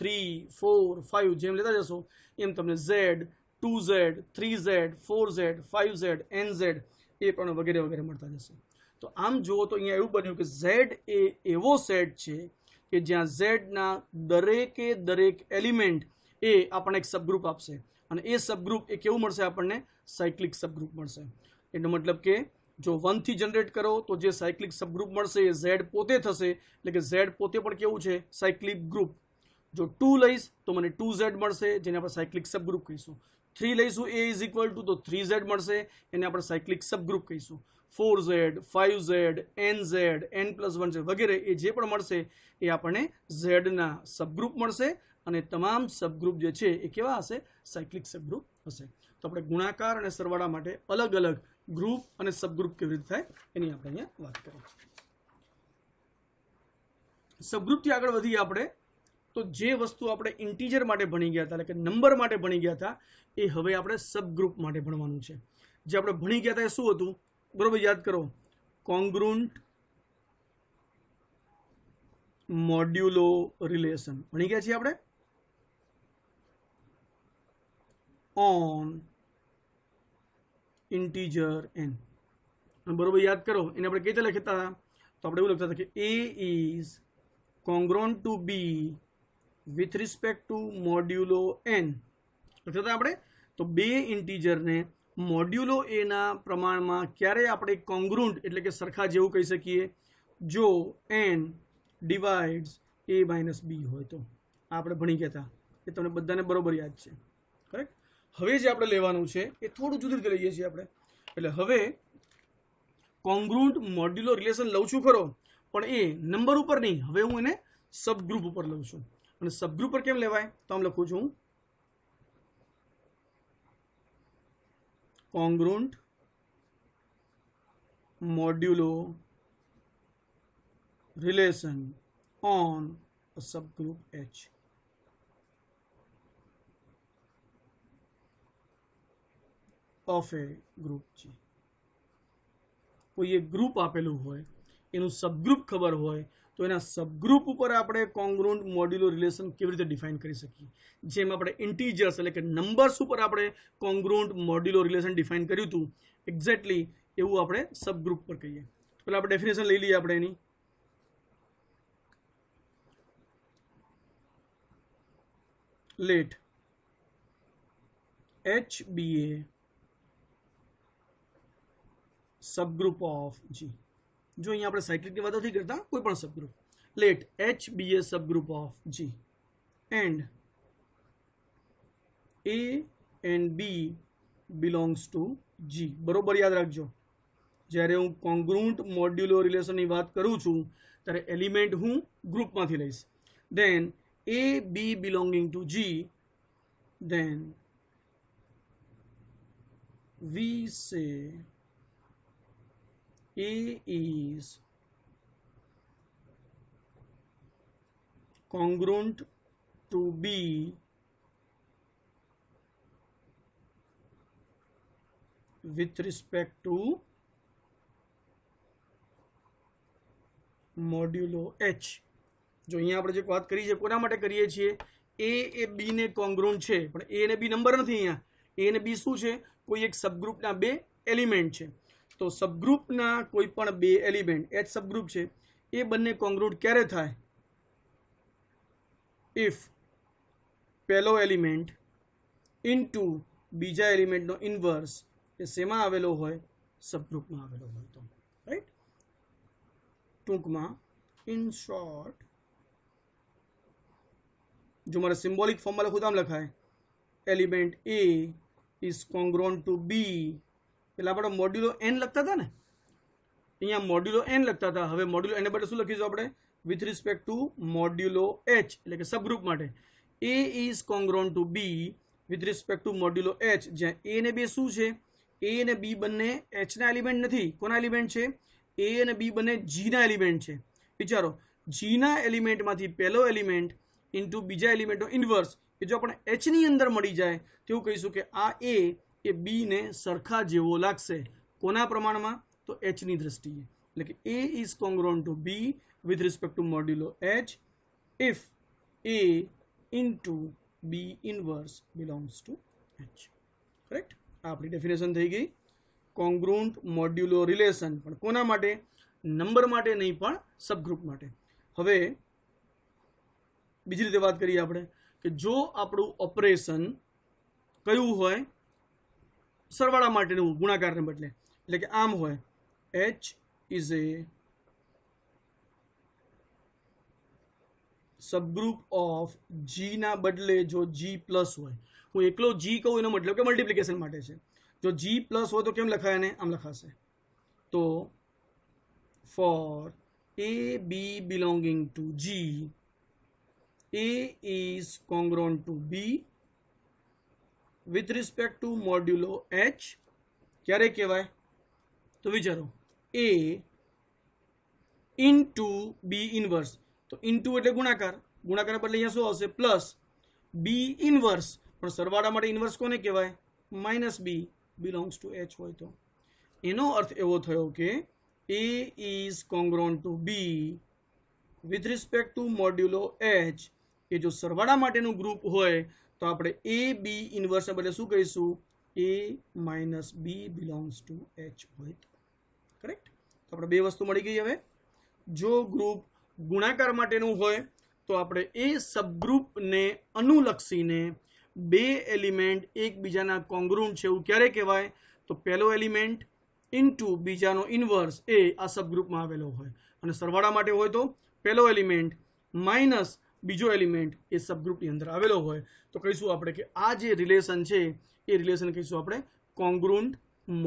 3 4 5 જેમ લેતા જશો એમ તમને z 2z 3z 4z 5z nz એ પણ વગેરે વગેરે મળતા જશે. તો આમ જુઓ તો અહીંયા એવું બન્યું કે z એ એવો સેટ છે કે જ્યાં z ના દરેકે દરેક એલિમેન્ટ એ આપણને એક સબગ્રુપ આપશે, અને એ સબગ્રુપ એ કેવું મળશે આપણને? સાયક્લિક સબગ્રુપ મળશે. એનો મતલબ કે જો 1 થી જનરેટ કરો તો જે સાયક્લિક સબગ્રુપ મળશે એ z પોતે થશે, એટલે કે z પોતે પણ કેવું છે? Cyclic group. જો 2 લઈશ તો મને 2z મળશે, જેને આપણે સાયક્લિક સબગ્રુપ કહીશું. 3 લઈશું a ઇઝ ઇક્વલ ટુ તો 3z મળશે, એને આપણે સાયક્લિક સબગ્રુપ કહીશું. 4z 5z nz n+1z વગેરે એ જે પણ મળશે એ આપણને ઝેડના સબગ્રુપ મળશે, અને તમામ સબગ્રુપ જે છે એ કેવા હશે? સાયક્લિક સબગ્રુપ હશે. તો આપણે ગુણાકાર અને સરવાળા માટે અલગ અલગ ગ્રુપ અને સબગ્રુપ કેવી રીતે થાય એની આપણે અહીંયા વાત કરીએ. સબગ્રુપથી આગળ વધીએ આપણે તો જે વસ્તુ આપણે ઇન્ટીજર માટે ભણી ગયા હતા, એટલે કે નંબર માટે ભણી ગયા હતા, એ હવે આપણે સબગ્રુપ માટે ભણવાનું છે. જે આપણે ભણી ગયા હતા એ શું હતું? બરોબર યાદ કરો. કોંગ્રુન્ટ મોડ્યુલો રિલેશન ભણી ગયા છીએ આપણે. On integer n. બરોબર યાદ કરો, એને આપણે કઈ રીતે લખતા હતા? તો આપણે એવું લખતા હતા કે a is congruent to b with respect to modulo n લખતા હતા આપણે. તો બે ઇન્ટીજરને મોડ્યુલો એના પ્રમાણમાં ક્યારે આપણે કોંગ્રુન્ટ એટલે કે સરખા જેવું કહી શકીએ? જો n divides a minus b હોય તો. આ આપણે ભણી ગયા હતા, એ તમને બધાને બરોબર યાદ છે, કરેક્ટ? હવે જે આપણે લેવાનું છે એ થોડું જુદી રીતે લઈએ છીએ આપણે. એટલે હવે કોંગ્રુન્ટ મોડ્યુલો રિલેશન લઉં છું ખરો, પણ એ નંબર ઉપર નહીં, હવે હું એને સબગ્રુપ ઉપર લઉં છું. અને સબગ્રુપ પર કેમ લેવાય? તો આમ લખું છું, કોંગ્રુન્ટ મોડ્યુલો relation on a subgroup H. of a group G. કોઈ એક ગ્રુપ આપેલું હોય, એનું સબગ્રુપ ખબર હોય, તો એના સબગ્રુપ ઉપર આપણે કોંગ્રુન્ટ મોડ્યુલો રિલેશન કેવી રીતે ડિફાઇન કરી શકીએ? જેમ આપણે ઇન્ટીજર્સ એટલે કે નંબર્સ ઉપર આપણે કોંગ્રુન્ટ મોડ્યુલો રિલેશન ડિફાઇન કર્યું હતું, એક્ઝેક્ટલી એવું આપણે સબગ્રુપ પર કહીએ. પહેલાં આપણે ડેફિનેશન લઈ લઈએ આપણે એની. Let H be a subgroup of G. જો અહીંયા આપણે સાયક્લિકની વાત નથી કરતા, કોઈ પણ subgroup. Let H be a subgroup of G and A and B belongs to G. બરોબર યાદ રાખજો, જ્યારે હું કોંગ્રુન્ટ મોડ્યુલો રિલેશનની વાત કરું છું ત્યારે એલિમેન્ટ હું ગ્રુપમાંથી લઈશ. Then A B belonging to G, then we say A is congruent to B with respect to મોડ્યુલો H. જો અહીંયા આપણે જે વાત કરી છે કોના માટે કરીએ છીએ? એ બી ને કોંગ્રુન્ટ છે, પણ એ ને બી નંબર નથી. અહીંયા એ ને બી શું છે? કોઈ એક સબગ્રુપના બે એલિમેન્ટ છે. તો સબગ્રુપના કોઈ પણ બે એલિમેન્ટ એચ સબગ્રુપ છે, એ બંને કોંગ્રુન્ટ ક્યારે થાય? ઇફ પહેલો એલિમેન્ટ ઇન્ટુ બીજા એલિમેન્ટનો ઇન્વર્સ એ શેમાં આવેલો હોય? સબગ્રુપમાં આવેલો હોય તો, રાઈટ? ટૂંકમાં ઇન શોર્ટ, જો મારે સિમ્બોલિક ફોર્મમાં લખું તો આમ લખાય, element A is congruent to બી. પેલા આપણે મોડ્યુલો એન લખતા હતા ને, અહીંયા મોડ્યુલો એન લખતા હતા, હવે મોડ્યુલો એને બદલે શું લખીશું આપણે? With respect to modulo H, એટલે કે સબગ્રુપ માટે A is congruent to B with respect to modulo H, જ્યાં એ ને બી શું છે? એ અને બી બંને એચના એલિમેન્ટ નથી. કોના એલિમેન્ટ છે? એ અને બી બંને જીના એલિમેન્ટ છે. વિચારો, જીના એલિમેન્ટમાંથી પહેલો એલિમેન્ટ ઇન્ટુ બીજા એલિમેન્ટનો ઇન્વર્સ એ જો આપણે એચની અંદર મળી જાય તેવું કહીશું કે આ એ બીને સરખા જેવો લાગશે. કોના પ્રમાણમાં? તો એચની દ્રષ્ટિએ. એટલે કે A is congruent to B with respect to modulo H if A into B inverse belongs to H. Correct? આ આપણી ડેફિનેશન થઈ ગઈ કોંગ્રુન્ટ મોડ્યુલો રિલેશન. પણ કોના માટે? નંબર માટે નહીં, પણ સબગ્રુપ માટે. હવે બીજી રીતે વાત કરીએ આપણે કે જો આપણું ઓપરેશન કયું હોય? સરવાળા માટેનું, ગુણાકારને બદલે. એટલે કે આમ હોય, H is A subgroup of G ના બદલે જો G પ્લસ હોય, હું એકલો G કહું એનો મતલબ કે મલ્ટિપ્લિકેશન માટે છે. જો G પ્લસ હોય તો કેમ લખાય? ને આમ લખાશે. તો four A B belonging to G, A is congruent to B with respect to modulo H. ક્યારે કહેવાય? તો વિચારો, A into B inverse. તો ઇન્ટુ એટલે ગુણાકાર, ગુણાકાર બદલે અહીંયા શું આવશે? પ્લસ. બી ઇન્વર્સ, પણ સરવાળા માટે ઇન્વર્સ કોને કહેવાય? Minus B belongs to H હોય તો. એનો અર્થ એવો થયો કે A is congruent to B with respect to modulo H. એ જો સરવાળા માટેનું ગ્રુપ હોય તો આપણે એ બી ઇન્વર્સને બદલે શું કહીશું? A minus B belongs to H હોય તો. કરેક્ટ. તો આપણે બે વસ્તુ મળી ગઈ. હવે જો ગ્રુપ ગુણાકાર માટેનું હોય તો આપણે એ સબગ્રુપને અનુલક્ષીને બે એલિમેન્ટ એકબીજાના કોંગ્રુન્ટ છે એવું ક્યારે કહેવાય? તો પહેલો એલિમેન્ટ ઇન્ટુ બીજાનો ઇન્વર્સ એ આ સબગ્રુપમાં આવેલો હોય, અને સરવાળા માટે હોય તો પહેલો એલિમેન્ટ માઇનસ બીજો એલિમેન્ટ એ સબગ્રુપની અંદર આવેલો હોય. તો કહીશું આપણે કે આ જે રિલેશન છે એ રિલેશન કહીશું આપણે કોંગ્રુન્ટ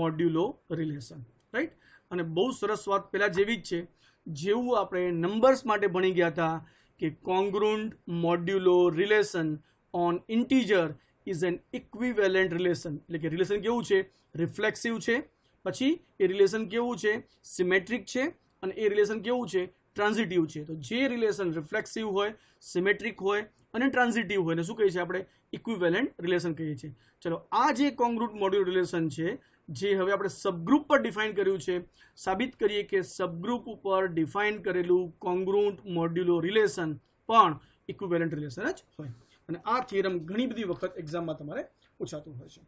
મોડ્યુલો રિલેશન. રાઈટ. અને બહુ સરસ વાત પહેલાં જેવી જ છે, જેવું આપણે નંબર્સ માટે ભણી ગયા હતા કે કોંગ્રુન્ટ મોડ્યુલો relation on integer is an equivalent relation. એટલે કે રિલેશન કેવું છે? રિફ્લેક્સિવ છે. પછી એ રિલેશન કેવું છે? સિમેટ્રિક છે. અને એ રિલેશન કેવું છે? ટ્રાન્ઝિટિવ છે. તો જે રિલેશન રિફ્લેક્સિવ હોય, સિમેટ્રિક હોય અને ટ્રાન્ઝિટિવ હોય ને શું કહીએ છીએ આપણે? ઇક્વિવેલન્ટ રિલેશન કહીએ છીએ. ચલો, આ જે કોંગ્રુન્ટ મોડ્યુલ રિલેશન છે, જે હવે આપણે સબગ્રુપ પર ડિફાઇન કર્યું છે, સાબિત કરીએ કે સબગ્રુપ ઉપર ડિફાઇન કરેલું કોંગ્રુન્ટ મોડ્યુલો રિલેશન પણ ઇક્વિવેલન્ટ રિલેશન જ હોય. અને આ થિયરમ ઘણી બધી વખત એક્ઝામમાં તમારે પૂછાતું હોય છે.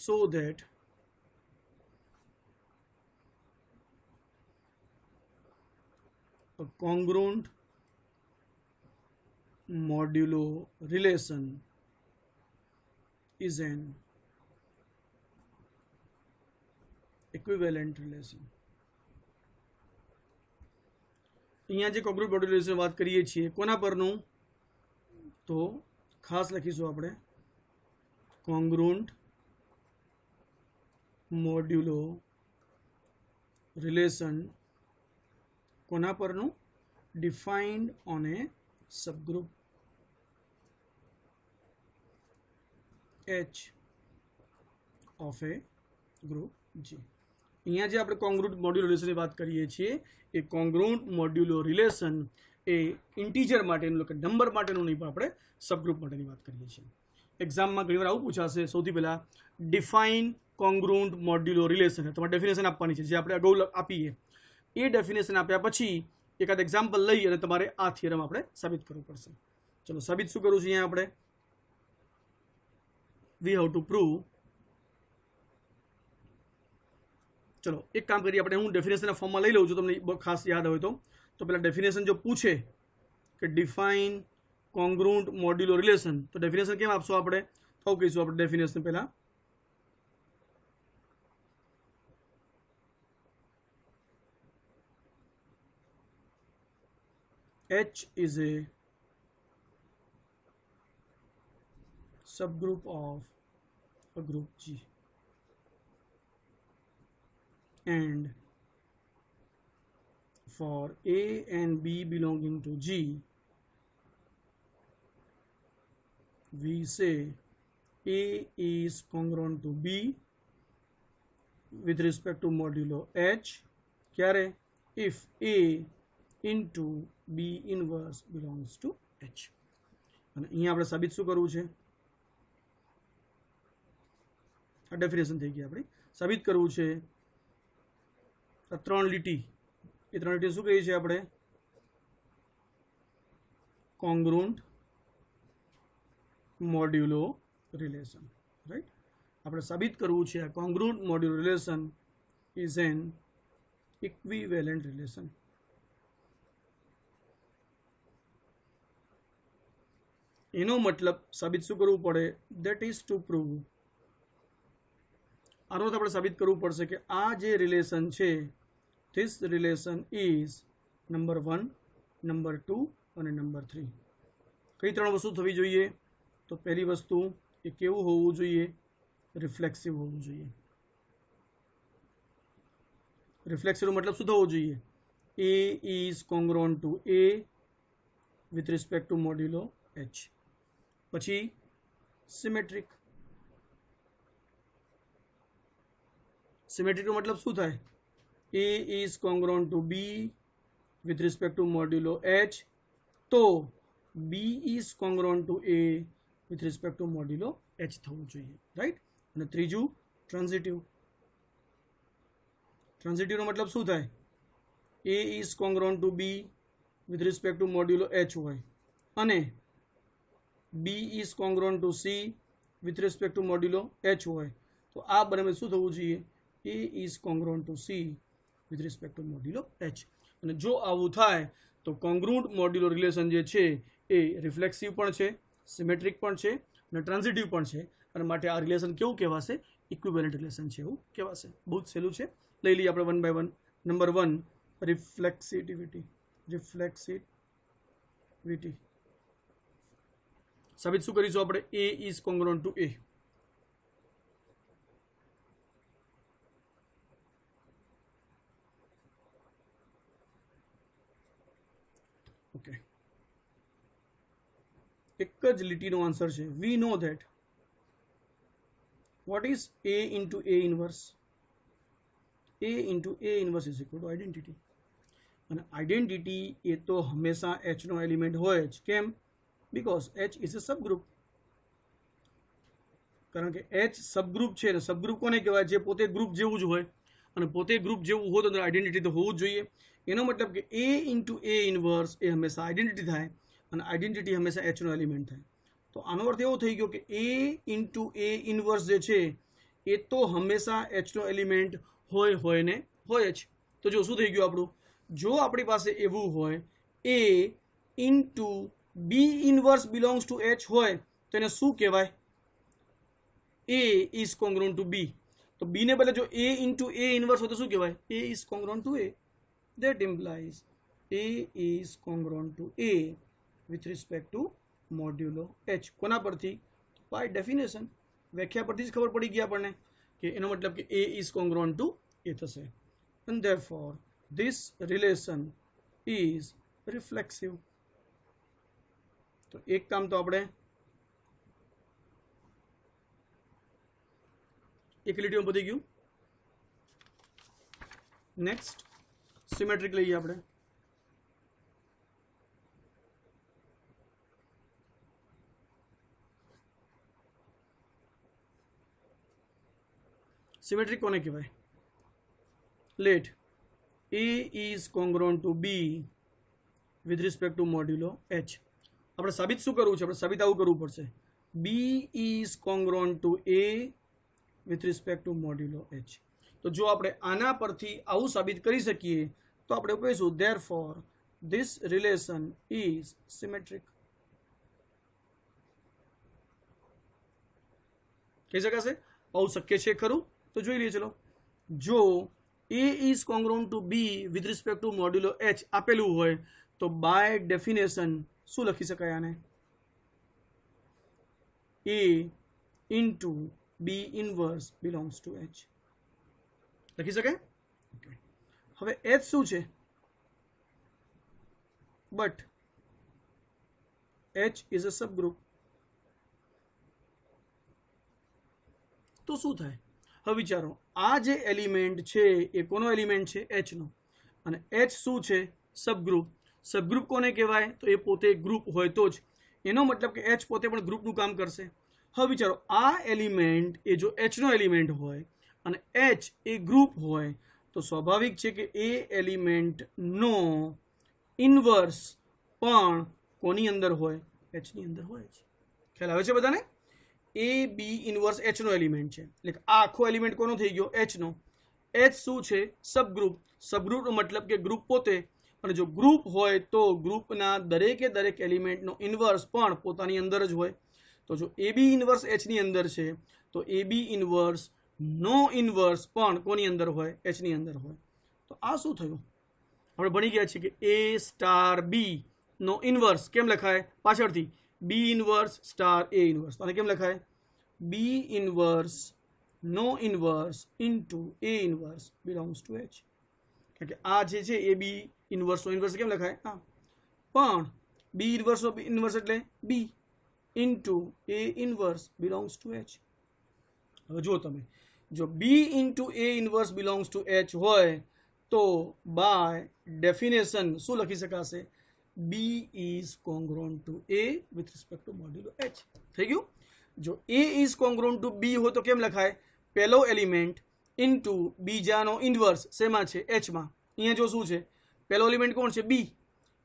So that a congruent modulo relation is an equivalent relation. અહીંયા જે કોંગ્રુન્ટ મોડ્યુલો રિલેશન વાત કરીએ છીએ કોના પરનું? તો ખાસ લખીશું આપણે કોંગ્રુન્ટ મોડ્યુલો રિલેશન કોના પરનું? Defined on A subgroup H of A group G. અહીંયા જે આપણે કોંગ્રુન્ટ મોડ્યુલો રિલેશનની વાત કરીએ છીએ એ કોંગ્રુન્ટ મોડ્યુલો રિલેશન એ ઇન્ટીજર માટેનું, એટલે નંબર માટેનું નહીં, પણ આપણે સબગ્રુપ માટેની વાત કરીએ છીએ. એક્ઝામમાં ઘણીવાર આવું પૂછાશે. સૌથી પહેલાં ડિફાઇન કોંગ્રુન્ટ મોડ્યુલો રિલેશન, તમારે ડેફિનેશન આપવાની છે જે આપણે અગાઉ આપીએ. એ ડેફિનેશન આપ્યા પછી એકાદ એક્ઝામ્પલ લઈ અને તમારે આ થિયરમ આપણે સાબિત કરવું પડશે. ચલો, સાબિત શું કરવું છે અહીંયા આપણે? We have to prove. ચલો, એક કામ કરીએ આપણે. હું ડેફિનેશનના ફોર્મમાં લઈ લઉં છું, તમને ખાસ યાદ હોય તો પહેલાં ડેફિનેશન જો પૂછે કે ડિફાઇન કોંગ્રુન્ટ મોડ્યુલો રિલેશન, તો ડેફિનેશન કેમ આપશો આપણે? તો કહીશું આપણે ડેફિનેશન પહેલાં H is a subgroup of a group G, and for A and B belonging to G, we say A is congruent to B with respect to modulo H. Kyare? If A into B inverse belongs to H. અને અહીંયા આપણે સાબિત શું કરવું છે? આ definition થઈ ગઈ આપણી. સાબિત કરવું છે આ ત્રણ લીટી. એ ત્રણ લીટી શું કહીએ છીએ આપણે? કોંગ્રુન્ટ મોડ્યુલો રિલેશન. રાઈટ. આપણે સાબિત કરવું છે આ કોંગ્રુન્ટ મોડ્યુલો relation is an equivalent relation. એનો મતલબ સાબિત શું કરવું પડે? That is two prove. આનો તો આપણે સાબિત કરવું પડશે કે આ જે રિલેશન છે, this relation is number 1, number 2 અને નંબર 3. કઈ ત્રણ વસ્તુ થવી જોઈએ? તો પહેલી વસ્તુ એ કેવું હોવું જોઈએ? રિફ્લેક્સિવ હોવું જોઈએ. રિફ્લેક્સિવનો મતલબ શું થવો જોઈએ? A is congruent to A with respect to modulo H. પછી સિમેટ્રિક. સિમેટ્રિકનો મતલબ શું થાય? A is congruent to B with respect to modulo H, તો B is congruent to A with respect to modulo H થવું જોઈએ. Right. અને ત્રીજું transitive. ટ્રાન્ઝિટિવનો મતલબ શું થાય? A is congruent to B with respect to modulo H હોય અને B is congruent to C with respect to modulo H હોય તો આ બંને શું થવું જોઈએ? A is congruent to C with respect to modulo H. અને જો આવું થાય તો કોંગ્રુન્ટ મોડ્યુલો રિલેશન જે છે એ રિફ્લેક્સિવ પણ છે, સિમેટ્રિક પણ છે અને ટ્રાન્ઝિટિવ પણ છે અને માટે આ રિલેશન કેવું કહેવાશે? ઇક્વિવેલન્ટ રિલેશન છે એવું કહેવાશે. બહુ જ સહેલું છે. લઈ લઈએ આપણે 1 by 1. નંબર 1 રિફ્લેક્સિવિટી. સાબિત શું કરીશું આપણે? A is congruent to A. Okay, એક જ લીટીનો આન્સર છે. વી know that what is A into A inverse? A into A inverse is equal to identity. અને આઈડેન્ટિટી એ તો હંમેશા H નો એલિમેન્ટ હોય જ. કેમ? Because H is a subgroup. કારણ કે H સબગ્રુપ છે ને સબગ્રુપ કોને કહેવાય? જે પોતે ગ્રુપ જેવું જ હોય અને પોતે ગ્રુપ જેવું હોય તો આઈડેન્ટિટી તો હોવું જ જોઈએ. એનો મતલબ કે A ઇન્ટુ A ઇન્વર્સ એ હંમેશા આઈડેન્ટિટી થાય અને આઈડેન્ટિટી હંમેશા H નો એલિમેન્ટ થાય. તો આનો અર્થ એવો થઈ ગયો કે A ઇન્ટુ A ઇન્વર્સ જે છે એ તો હંમેશા H નો એલિમેન્ટ હોય ને હોય જ. તો જો શું થઈ ગયું આપણું? જો આપણી પાસે એવું હોય A into B inverse belongs to H હોય તો એને શું કહેવાય? A is congruent to B. તો B ને બદલે જો A ઇન્ટુ A ઇન્વર્સ હોય તો શું કહેવાય? A is congruent to A. That implies A is congruent to A with respect to modulo H. કોના પરથી? બાય ડેફિનેશન, વ્યાખ્યા પરથી જ ખબર પડી ગઈ આપણને કે એનો મતલબ કે A is congruent to A થશે. And therefore this relation is reflexive. તો એક કામ તો આપણે એક લીટીમાં પતી ગયું. નેક્સ્ટ સિમેટ્રિક લઈએ આપણે. સિમેટ્રિક કોને કહેવાય? Let A is congruent to B with respect to modulo H. આપણે સાબિત શું કરવું છે? આપણે સાબિત આવું કરવું પડશે. B is congruent to A with respect to modulo H. તો જો આપણે આના પરથી આવું સાબિત કરી શકીએ તો આપણે કહીશું therefore this relation is symmetric. કહી શકાશે? આવું શક્ય છે ખરું? તો જોઈ લઈએ. ચલો, જો A is congruent to B with respect to modulo H આપેલું હોય તો બાય ડેફિનેશન શું લખી શકાય આને? A into B inverse belongs to H લખી શકાય? હવે H શું છે? But H is a subgroup. તો શું થાય? હવે વિચારો, આ જે એલિમેન્ટ છે એ કોનો એલિમેન્ટ છે? H નો. અને H શું છે? સબગ્રુપ. સબગ્રુપ કોને કહેવાય? તો એ પોતે ગ્રુપ હોય તો જ. એનો મતલબ કે H પોતે પણ ગ્રુપનું કામ કરશે. હવે વિચારો, આ એલિમેન્ટ એ જો H નો એલિમેન્ટ હોય અને H એ ગ્રુપ હોય તો સ્વાભાવિક છે કે એ એલિમેન્ટનો ઇન્વર્સ પણ કોની અંદર હોય? H ની અંદર હોય છે. ખ્યાલ આવે છે બધાને? A B ઇન્વર્સ H નો એલિમેન્ટ છે એટલે આ આખો એલિમેન્ટ કોનો થઈ ગયો? H નો. H શું છે? સબગ્રુપ. સબગ્રુપનો મતલબ કે ગ્રુપ પોતે. અને જો ગ્રુપ હોય તો ગ્રુપના દરેકે દરેક એલિમેન્ટનો ઇન્વર્સ પણ પોતાની અંદર જ હોય. તો જો AB ઇન્વર્સ H ની અંદર છે તો AB ઇન્વર્સ નો ઇન્વર્સ પણ કોની અંદર હોય? H ની અંદર હોય. તો આ શું થયું? આપણે ભણી ગયા છીએ કે A સ્ટાર B નો ઇન્વર્સ કેમ લખાય? પાછળથી B inverse star A inverse. અને કેમ લખાય? B ઇન્વર્સ નો inverse into A inverse belongs to H. કારણ કે આ જે છે AB ઇન્વર્સનો ઇન્વર્સ કેમ લખાય? હા, પણ B ઇન્વર્સનો ઇન્વર્સ એટલે B into A inverse belongs to H. હવે જુઓ તમે, જો B into A inverse belongs to H હોય તો બાય ડેફિનેશન શું લખી શકાશે? B is congruent to A with respect to modulo H. થઈ ગયું? જો A is congruent to B હોય તો કેમ લખાય? પહેલો એલિમેન્ટ ઇન્ટુ બીજાનો ઇન્વર્સ શેમાં છે? H માં. અહીંયા જો શું છે? પહેલો એલિમેન્ટ કોણ છે બી,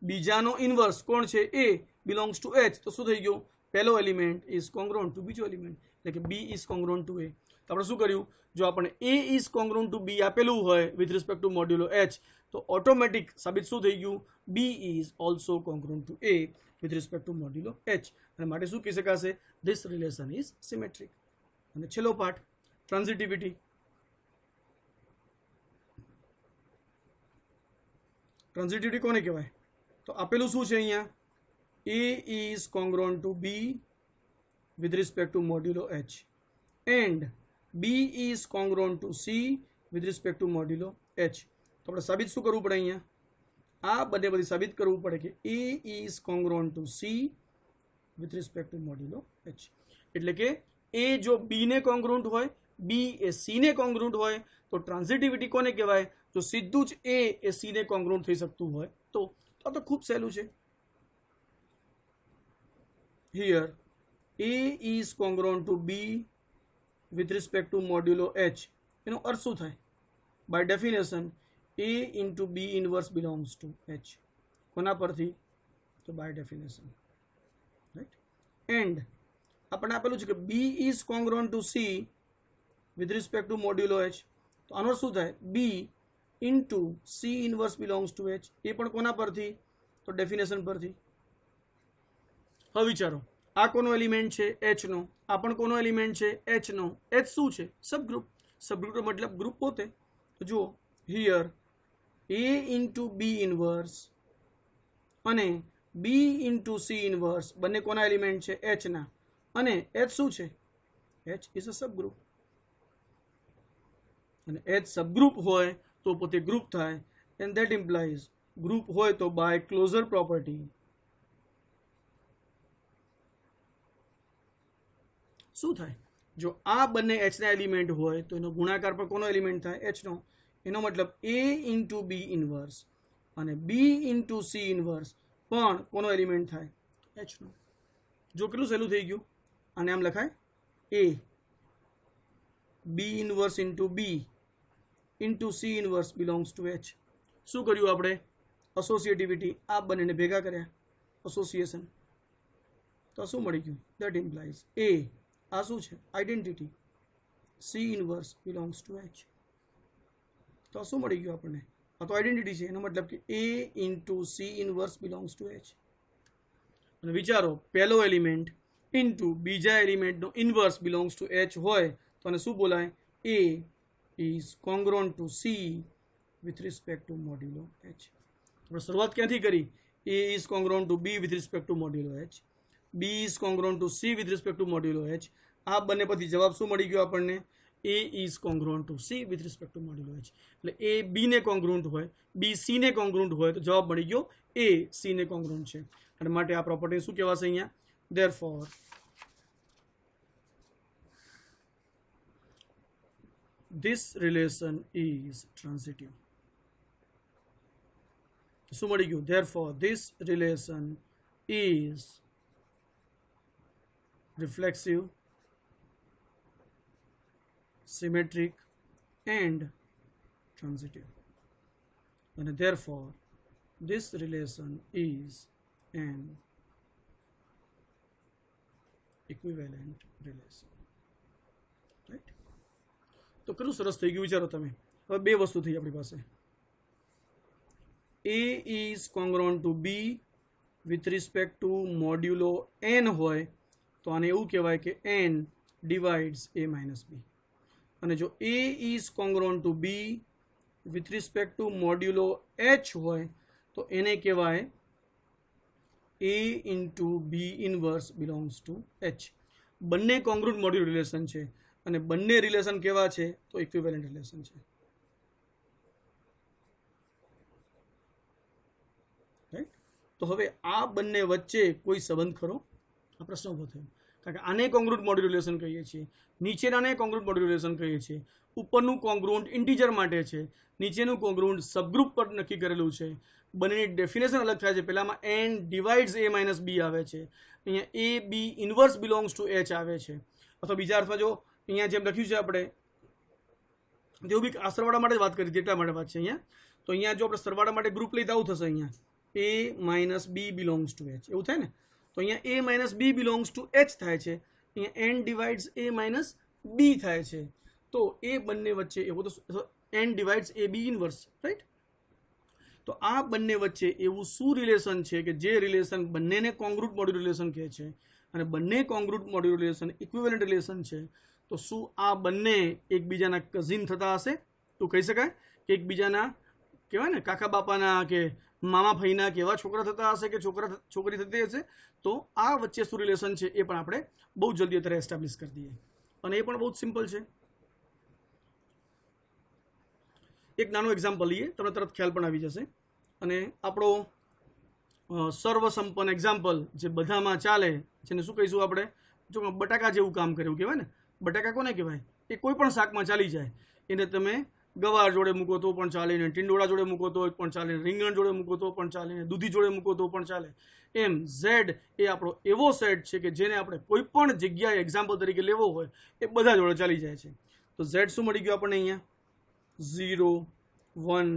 બીજાનો ઇન્વર્સ કોણ છે એ, બિલોંગ્સ ટુ એચ, તો શું થઈ ગયું પહેલો એલિમેન્ટ ઇઝ કોંગ્રુઅન્ટ ટુ બીજો એલિમેન્ટ, એટલે કે બી ઇઝ કોંગ્રુઅન્ટ ટુ એ. તો આપણે શું કર્યું, જો આપણને એ ઇઝ કોંગ્રુઅન્ટ ટુ બી આપેલું હોય with respect to modulo H, તો ઓટોમેટિક સાબિત શું થઈ ગયું, B is also congruent to A with respect to modulo H, અને માટે શું કહી શકાશે, ધીસ રિલેશન ઇઝ સિમેટ્રિક. અને છેલ્લો પાર્ટ ટ્રાન્ઝિટિવિટી. ટ્રાન્ઝિટિવિટી કોને કહેવાય, તો આપેલું શું છે અહીંયા, A is congruent to B with respect to modulo H and B is congruent to C with respect to modulo H. તો આપણે સાબિત શું કરવું પડે અહીંયા, આ બધે બધી સાબિત કરવું પડે કે A is congruent to C with respect to modulo H. એટલે કે A જો B ને કોંગ્રુઅન્ટ હોય, B એ C ને કોંગ્રુઅન્ટ હોય, તો ટ્રાન્ઝિટિવિટી કોને કહેવાય, જો સીધું જ A એ C ને કોંગ્રુઅન્ટ થઈ શકતું હોય તો આ તો ખૂબ સહેલું છે. Here A is congruent to B with respect to modulo H. એનો અર્થ શું થાય, by definition A into B inverse belongs to H. કોના પરથી, તો by definition, right? And આપણે આપેલું છે કે B is congruent to C with respect to modulo H, તો આનો શું થાય, B into C inverse belongs to H. એ પણ કોના પરથી, તો ડેફિનેશન પરથી. હવે વિચારો, આ કોનો એલિમેન્ટ છે એચ નો, આ પણ કોનો એલિમેન્ટ છે એચ નો. એચ શું છે, સબગ્રુપ. સબગ્રુપનો મતલબ ગ્રુપ પોતે. તો જુઓ here A into B inverse અને બી ઇન્ટુ સી ઇન્વર્સ બંને કોના એલિમેન્ટ છે એચના, અને એચ શું છે, એચ ઇઝ અ સબગ્રુપ, અને એચ સબગ્રુપ હોય તો પોતે ગ્રુપ થાય, એન્ડ ધેટ ઇમ્પ્લાઇઝ ગ્રુપ હોય તો બાય ક્લોઝર પ્રોપર્ટી શું થાય, જો આ બંને એચના એલિમેન્ટ હોય તો એનો ગુણાકાર પણ કોનો એલિમેન્ટ થાય, એચનો. એનો મતલબ A ઇન્ટુ બી ઇન્વર્સ અને બી ઇન્ટુ સી ઇન્વર્સ પણ કોનો એલિમેન્ટ થાય, એચનો. જો કેટલું સહેલું થઈ ગયું, અને આમ લખાય A B inverse into B into C inverse belongs to H. શું કર્યું આપણે, એસોસિએટિવિટી, આ બંનેને ભેગા કર્યા, એસોસિએશન, તો શું મળી ગયું, ધેટ ઇમ્પ્લાઇઝ A, આ શું છે identity, C inverse belongs to H. તો શું મળી ગયું આપણને, આ તો આઈડેન્ટિટી છે, એનો મતલબ કે A into C inverse belongs to H. અને વિચારો, પહેલો એલિમેન્ટ ઇન્ટુ બીજા એલિમેન્ટનો ઇન્વર્સ બિલોંગ્સ ટુ એચ હોય તો આને શું બોલાય, A is congruent to C with respect to modulo H. આપણે શરૂઆત ક્યાંથી કરી, A is congruent to B with respect to modulo H, B is congruent to C with respect to modulo H. આ બંને પછી જવાબ શું મળી ગયો આપણને, A is congruent to C with respect to modulo H. એટલે A B ને કોંગ્રુઅન્ટ હોય, B C ને કોંગ્રુઅન્ટ હોય તો જવાબ મળી ગયો A C ને કોંગ્રુઅન્ટ છે, અને માટે આ પ્રોપર્ટી શું કહેવાશે અહીંયા, therefore this relation is transitive. શું મળી ગયું, therefore this relation is reflexive, symmetric and transitive, and therefore this relation is an equivalent relation, right? તો કેટલું સરસ થઈ ગયું વિચારો તમે. હવે બે વસ્તુ થઈ આપણી પાસે, A is congruent to B with respect to modulo n હોય તો આને એવું કહેવાય કે n divides A minus B, અને જો A is congruent to B with respect to modulo H હોય તો એને કહેવાય A into B inverse belongs to H. બંને કોંગ્રુઅન્ટ મોડ્યુલો રિલેશન છે અને બંને રિલેશન કેવા છે, તો ઇક્વિવેલન્ટ રિલેશન છે, રાઈટ. તો હવે આ બંને વચ્ચે કોઈ સંબંધ ખરો, આ પ્રશ્ન ઉભો થયો, કારણ કે આને કોંગ્રુઅન્ટ મોડ્યુલો રિલેશન કહીએ છીએ, નીચેનાને કોંગ્રુઅન્ટ મોડ્યુલો રિલેશન કહીએ છીએ. ઉપરનું કોંગ્રુઅન્ટ ઇન્ટીજર માટે છે, નીચેનું કોંગ્રુઅન્ટ સબગ્રુપ પર નક્કી કરેલું છે. બંનેની ડેફિનેશન અલગ થાય છે, પહેલામાં n divides A minus B આવે છે, અહીંયા A B inverse belongs to H આવે છે, અથવા બીજા અર્થમાં જો અહીંયા જેમ લખ્યું છે આપણે તેવું બી આશ્રયવાળા માટે વાત કરી હતી એટલા માટે વાત છે અહીંયા. તો અહીંયા જો આપણે સરવાળા માટે ગ્રુપ લઈએ તો આવું થશે, અહીંયા a minus B belongs to H એવું થાય ને. તો અહીંયા a minus B belongs to H થાય છે, અહીંયા n divides a minus B થાય છે. તો એ બંને વચ્ચે એવું તો n divides a B inverse, right. તો આ બંને વચ્ચે એવું શું રિલેશન છે કે જે રિલેશન બંનેને કોંગ્રુટ મોડ્યુલ રિલેશન કહે છે, અને બંને કોંગ્રુટ મોડ્યુલ રિલેશન ઇક્વિવેલન્ટ રિલેશન છે. તો શું આ બંને એકબીજાના કઝિન થતા હશે? તો કહી શકાય કે એકબીજાના કહેવાય ને કાકા બાપાના કે મામા ફઈના કે એવા છોકરા થતા હશે કે છોકરી થતી હશે. તો આ વચ્ચે શું રિલેશન છે એ પણ આપણે બહુ જલ્દી અત્યારે એસ્ટાબ્લિશ કરી દઈએ, અને એ પણ બહુ જ સિમ્પલ છે. એક નાનું એક્ઝામ્પલ લઈએ, તમને તરત ખ્યાલ પણ આવી જશે. અને આપણો સર્વસંપન્ન એક્ઝામ્પલ જે બધામાં ચાલે, જેને શું કહીશું આપણે, જો બટાકા જેવું કામ કરે એવું કહેવાય ને. બટાકા કોને કહેવાય? એ કોઈ પણ શાકમાં ચાલી જાય. એને તમે ગવાર જોડે મૂકો તો પણ ચાલે, ને ટીંડોળા જોડે મૂકો તો પણ ચાલે, રીંગણ જોડે મૂકો તો પણ ચાલે, ને દૂધી જોડે મૂકો તો પણ ચાલે. એમ ઝેડ એ આપણો એવો સેટ છે કે જેને આપણે કોઈ પણ જગ્યાએ એક્ઝામ્પલ તરીકે લેવો હોય એ બધા જોડે ચાલી જાય છે. તો ઝેડ શું મળી ગયું આપણને અહીંયા? 0, 1,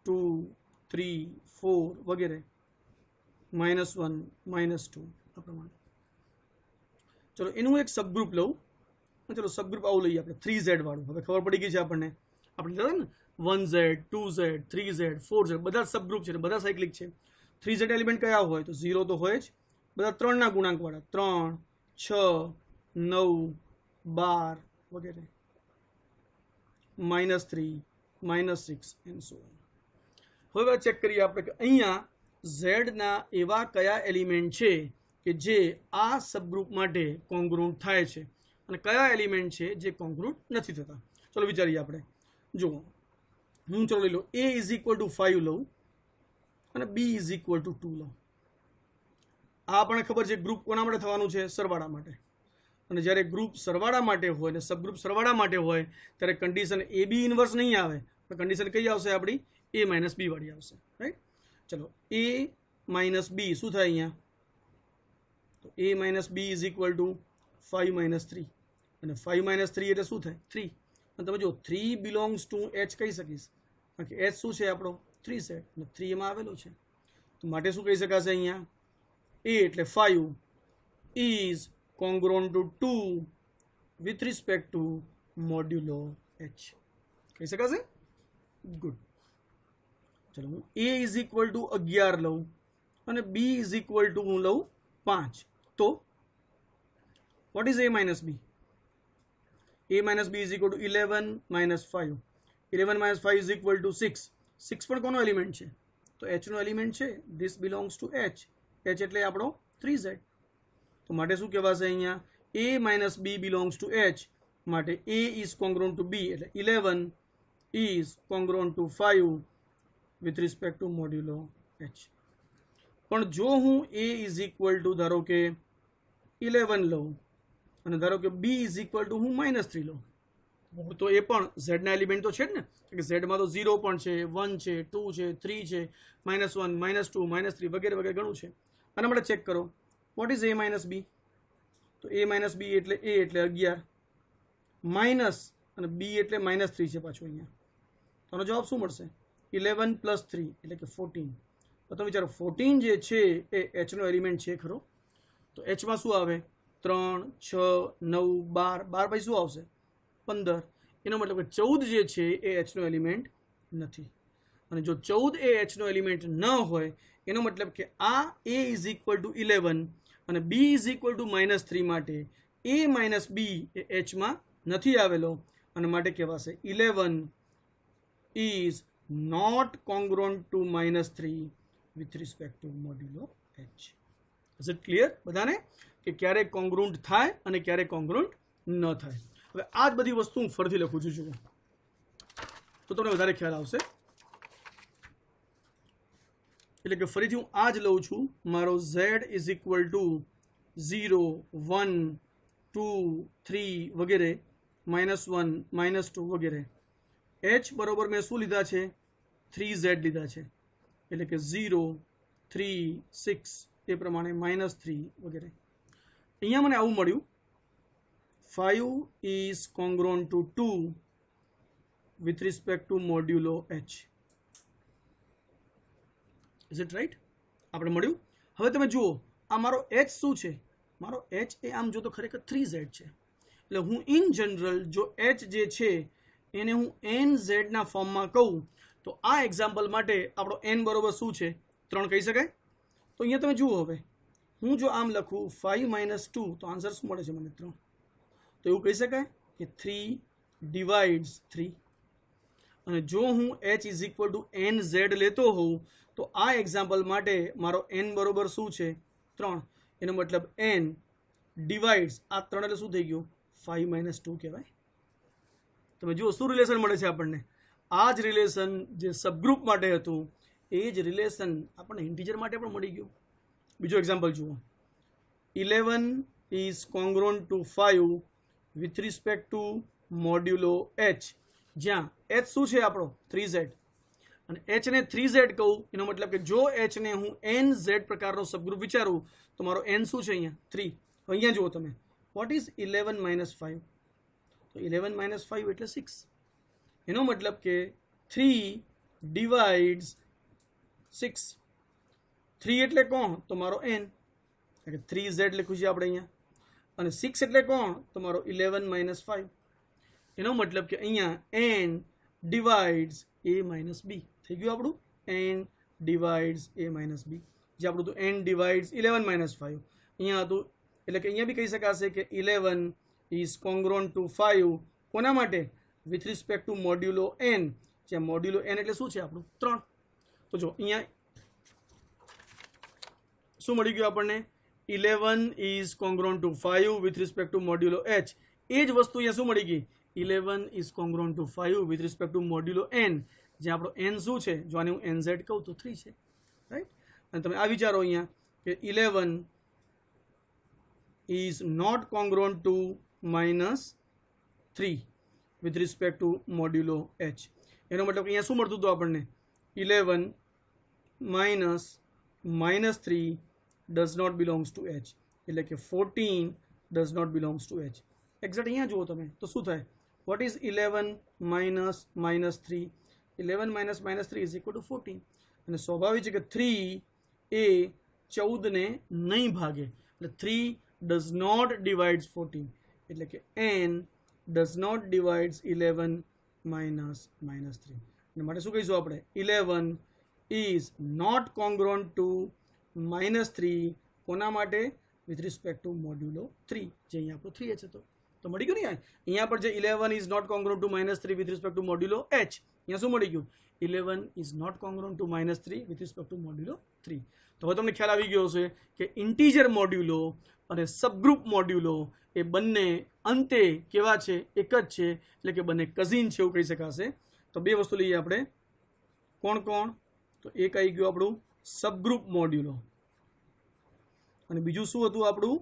2, 3, 4 વગેરે, -1, -2 આ પ્રમાણે. ચલો એનું એક સબગ્રુપ લઉં. ચલો સબગ્રુપ આવું લઈએ આપણે 3Z વાળું. હવે ખબર પડી ગઈ છે આપણે કીધું ને 1Z, 2Z, 3Z, 4Z બધા સબગ્રુપ છે, બધા સાયક્લિક છે. 3Z એલિમેન્ટ કયા હોય? તો 0 તો હોય જ, બધા 3ના ગુણાંક વાળા, 3, 6, 9, 12 વગેરે, -3, -6 એન્ડ સો ઓન. હવે ચેક કરીએ આપણે કે અહીંયા ઝેડના એવા કયા એલિમેન્ટ છે કે જે આ સબગ્રુપ માટે કોંગ્રુન્ટ થાય છે, અને કયા એલિમેન્ટ છે જે કોંગ્રુન્ટ નથી થતા. ચલો વિચારીએ આપણે. જુઓ, હું ચલો લઈ લો a = 5 લઉં અને b = 2 લઉં. આ આપણને ખબર છે ગ્રુપ કોના માટે થવાનું છે? સરવાળા માટે. અને જ્યારે ગ્રુપ સરવાળા માટે હોય ને સબગ્રુપ સરવાળા માટે હોય ત્યારે કન્ડિશન a b ઇન્વર્સ નહીં આવે, તો કન્ડિશન કઈ આવશે આપણી? a માઇનસ બી વાળી આવશે, રાઈટ. ચલો a માઇનસ બી શું થાય અહીંયા? તો a માઇનસ બી = 5 - 3, અને 5 - 3 એટલે શું થાય? 3. અને તમે જો 3 બિલોંગ્સ ટુ એચ કહી શકીશ, કારણ કે એચ શું છે આપણો? 3Z, અને 3 એમાં આવેલો છે. તો માટે શું કહી શકાશે અહીંયા? a એટલે 5 is congruent to 2 with respect to modulo h. કહી શકાશે? ગુડ. ચલો હું a = 11 લઉં અને b = હું લઉં 5. તો what is a minus b? a minus b = 11 - 5. 11 - 5 = 6. 6 પણ કોનો એલિમેન્ટ છે? તો h નો એલિમેન્ટ છે. this belongs to h. h એટલે આપણો 3Z. તો માટે શું કહેવાશે અહીંયા? a minus b belongs to h. માટે a is congruent to b, એટલે 11 is congruent to 5 with respect to modulo h. પણ જો હું a = ધારો કે 11 લઉં અને ધારો કે b = હું -3 લઉં, તો એ પણ z ના એલિમેન્ટ તો છે જ ને, કે z માં તો 0 પણ છે, 1 છે, 2 છે, 3 છે, -1, -2, -3 વગેરે વગેરે ઘણું છે. અને આપણે ચેક કરો વોટ ઇઝ a માઇનસ બી? તો a માઇનસ બી એટલે a એટલે 11 માઇનસ અને b એટલે -3 છે પાછું અહીંયા. તો આનો જવાબ શું મળશે? 11 + 3 એટલે કે 14. તો તમે વિચારો 14 જે છે એ h નો એલિમેન્ટ છે ખરો? તો h માં શું આવે? 3, 6, 9, 12, 12 પછી શું આવશે? 15. એનો મતલબ કે 14 જે છે એ h નો એલિમેન્ટ નથી. અને જો 14 એ h નો એલિમેન્ટ ન હોય એનો મતલબ કે આ a = 11 અને b = -3 માટે a માઇનસ બી એ h માં નથી આવેલો, અને માટે કહેવાશે 11 is not congruent to -3 with respect to modulo h. Is it clear બધાને કે ક્યારે કોંગ્રુન્ટ થાય અને ક્યારે કોંગ્રુન્ટ ન થાય? હવે આ જ બધી વસ્તુ હું ફરીથી લખું છું, જુઓ તો તમને વધારે ખ્યાલ આવશે. એટલે કે ફરીથી હું આ જ લઉં છું. મારો z = 0, 1, 2, 3 વગેરે, -1, -2 વગેરે. h બરોબર મેં શું લીધા છે? 3Z લીધા છે, એટલે કે 0, 3, 6 એ પ્રમાણે -3 વગેરે. અહીંયા મને આવું મળ્યું. 5 is congruent to 2 with respect to modulo h. Is it right? આપણે મળ્યું. હવે તમે જુઓ આ મારો h શું છે? મારો h એ આમ જો તો ખરેખર 3z છે. એટલે હું ઇન જનરલ જો h જે છે એને હું nz ના ફોર્મમાં કહું તો આ એક્ઝામ્પલ માટે આપણો n બરોબર શું છે? 3 કહી શકાય. તો અહીંયા તમે જુઓ હવે હું જો આમ લખું 5 - 2 તો આન્સર શું મળે છે મને? 3. તો એવું કહી શકાય કે 3 ડિવાઇડ્સ 3. અને જો હું h is equal two nz લેતો હોઉં તો આ એક્ઝામ્પલ માટે મારો n બરોબર શું છે? 3. એનો મતલબ n ડિવાઇડ્સ આ 3 એટલે શું થઈ ગયું? 5 - 2 કહેવાય. તમે જુઓ શું રિલેશન મળે છે આપણને. આ જ રિલેશન જે સબગ્રુપ માટે હતું એ જ રિલેશન આપણને ઇન્ટીજર માટે પણ મળી ગયું. બીજો એક્ઝામ્પલ જુઓ. 11 is congruent to 5 with respect to modulo h, જ્યાં h શું છે આપણો? 3z. અને h ને 3z કહું એનો મતલબ કે જો h ને હું nz પ્રકારનો સબગ્રુપ વિચારું તો મારો n શું છે અહીંયા? 3. અહીંયા જુઓ તમે વોટ ઇઝ 11 - 5? તો 11 - 5 એટલે 6. એનો મતલબ કે 3 ડિવાઇડ્સ 6. 3 એટલે કોણ? તો મારો n, એટલે 3z લખ્યું છે આપણે અહીંયા. અને 6 એટલે કોણ? તો મારો 11 - 5. એનો મતલબ કે અહીંયા n ડિવાઇડ્સ a - b થઈ ગયું આપણું. n ડિવાઇડ્સ a - b જે આપણું તો n ડિવાઇડ્સ 11 - 5 અહીંયા હતું. એટલે કે અહીંયા બી કહી શકાશે કે 11 ઇઝ કોંગ્રુઅન્ટ ટુ 5 કોના માટે? With respect to modulo n, જ્યાં મોડ્યુલો n એટલે શું છે આપણું? 3. તો જો અહીંયા શું મળી ગયું આપણને? 11 is congruent to 5 with respect to modulo h. એ જ વસ્તુ અહીંયા શું મળી ગઈ? 11 is congruent to 5 with respect to modulo n, જ્યાં આપણો n શું છે? જો આને હું nz કહું તો 3 છે. રાઈટ? અને તમે આ વિચારો અહીંયા કે 11 is not congruent to -3 with respect to modulo h. એનો મતલબ અહીંયા શું મળતું હતું આપણને? 11 - -3 does not belongs to h, એટલે કે 14 does not belongs to h. Exact અહીંયા જુઓ તમે તો શું થાય? What is 11 - -3? 11 - -3 is equal to 14. અને સ્વાભાવિક છે કે 3 એ 14 ને નહીં ભાગે, એટલે 3 ડઝ નોટ ડિવાઇડ્સ 14, એટલે કે n ડઝ નોટ ડિવાઇડ્સ 11 - -3. અને માટે શું કહીશું આપણે? 11 ઇઝ નોટ કોંગ્રુઅન્ટ ટુ -3 કોના માટે? વિથ રિસ્પેક્ટ ટુ મોડ્યુલો 3, જે અહીંયા આપણું 3h હતો. તો મળી ગયું ને અહીંયા પર જે 11 is not congruent to -3 with respect to modulo h, અહીંયા શું મળી ગયું? 11 is not congruent to -3 with respect to modulo 3. તો હવે તમને ખ્યાલ આવી ગયો હશે કે ઇન્ટીજર મોડ્યુલો અને સબગ્રુપ મોડ્યુલો એ બંને અંતે કેવા છે? એક જ છે, એટલે કે બંને કઝિન છે એવું કહી શકાશે. તો બે વસ્તુ લઈએ આપણે. કોણ કોણ? તો એક આવી ગયું આપણું સબગ્રુપ મોડ્યુલો, અને બીજું શું હતું આપણું?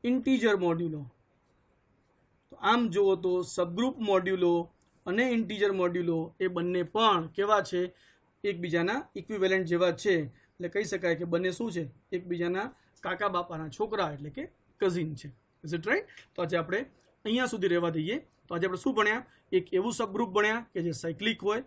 ઇન્ટીજર મોડ્યુલો. તો આમ જુઓ તો સબગ્રુપ મોડ્યુલો અને ઇન્ટીજર મોડ્યુલો એ બંને પણ કેવા છે? એકબીજાના ઇક્વિવેલન્ટ જેવા છે. એટલે કહી શકાય કે બંને શું છે? એકબીજાના કાકા બાપાના છોકરા, એટલે કે કઝિન છે. Is it right? તો આજે આપણે અહીંયા સુધી રહેવા દઈએ. તો આજે આપણે શું ભણ્યા? એક એવું સબગ્રુપ ભણ્યા કે જે સાયક્લિક હોય,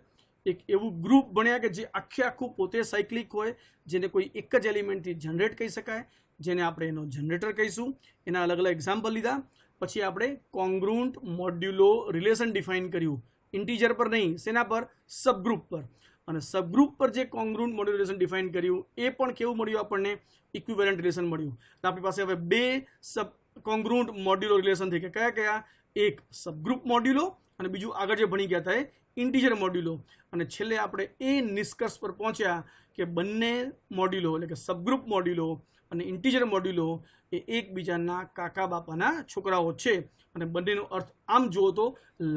એક એવું ગ્રુપ ભણ્યા કે જે આખું પોતે સાયક્લિક હોય, જેને કોઈ એક જ એલિમેન્ટથી જનરેટ કહી શકાય, જેને આપણે એનો જનરેટર કહીશું. એના અલગ અલગ એક્ઝામ્પલ લીધા. પછી આપણે કોંગ્રુઅન્ટ મોડ્યુલો રિલેશન ડિફાઇન કર્યું, ઇન્ટીજર પર નહીં, શેના પર? સબગ્રુપ પર. અને સબગ્રુપ પર જે કોંગ્રુઅન્ટ મોડ્યુલો રિલેશન ડિફાઇન કર્યું એ પણ કેવું મળ્યું આપણને? ઇક્વિવેલન્ટ રિલેશન મળ્યું. તો આપણી પાસે હવે બે સબ કોંગ્રુઅન્ટ મોડ્યુલો રિલેશન થઈ ગયા. કયા કયા? એક સબગ્રુપ મોડ્યુલો અને બીજું આગળ જે ભણી ગયા હતા એ ઇન્ટીજર મોડ્યુલો. અને છેલ્લે આપણે એ નિષ્કર્ષ પર પહોંચ્યા કે બંને મોડ્યુલો એટલે કે સબગ્રુપ મોડ્યુલો અને ઇન્ટીજર મોડ્યુલો એ એકબીજાના કાકા બાપાના છોકરાઓ છે, અને બંનેનો અર્થ આમ જુઓ તો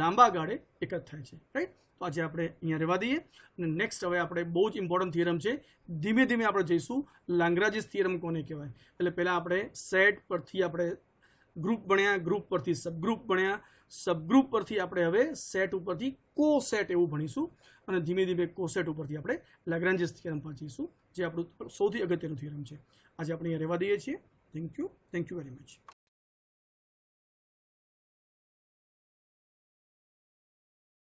લાંબા ગાળે એક જ થાય છે. રાઈટ? તો આજે આપણે અહીંયા રહેવા દઈએ. અને નેક્સ્ટ હવે આપણે બહુ જ ઇમ્પોર્ટન્ટ થિયરમ છે, ધીમે ધીમે આપણે જઈશું લાંગ્રાજીસ થિયરમ કોને કહેવાય. એટલે પહેલાં આપણે સેટ પરથી આપણે ગ્રુપ ભણ્યા, ગ્રુપ પરથી સબગ્રુપ ભણ્યા, સબગ્રુપ પરથી આપણે હવે સેટ ઉપરથી કો સેટ એવું ભણીશું, અને ધીમે ધીમે કો સેટ ઉપરથી આપણે લાગ્રાન્જીસ થિયરમ પર જઈશું, જે આપણું સૌથી અગત્યનું થિયરમ છે. આજે આપણે અહીંયા રહેવા દઈએ છીએ. Thank you very much.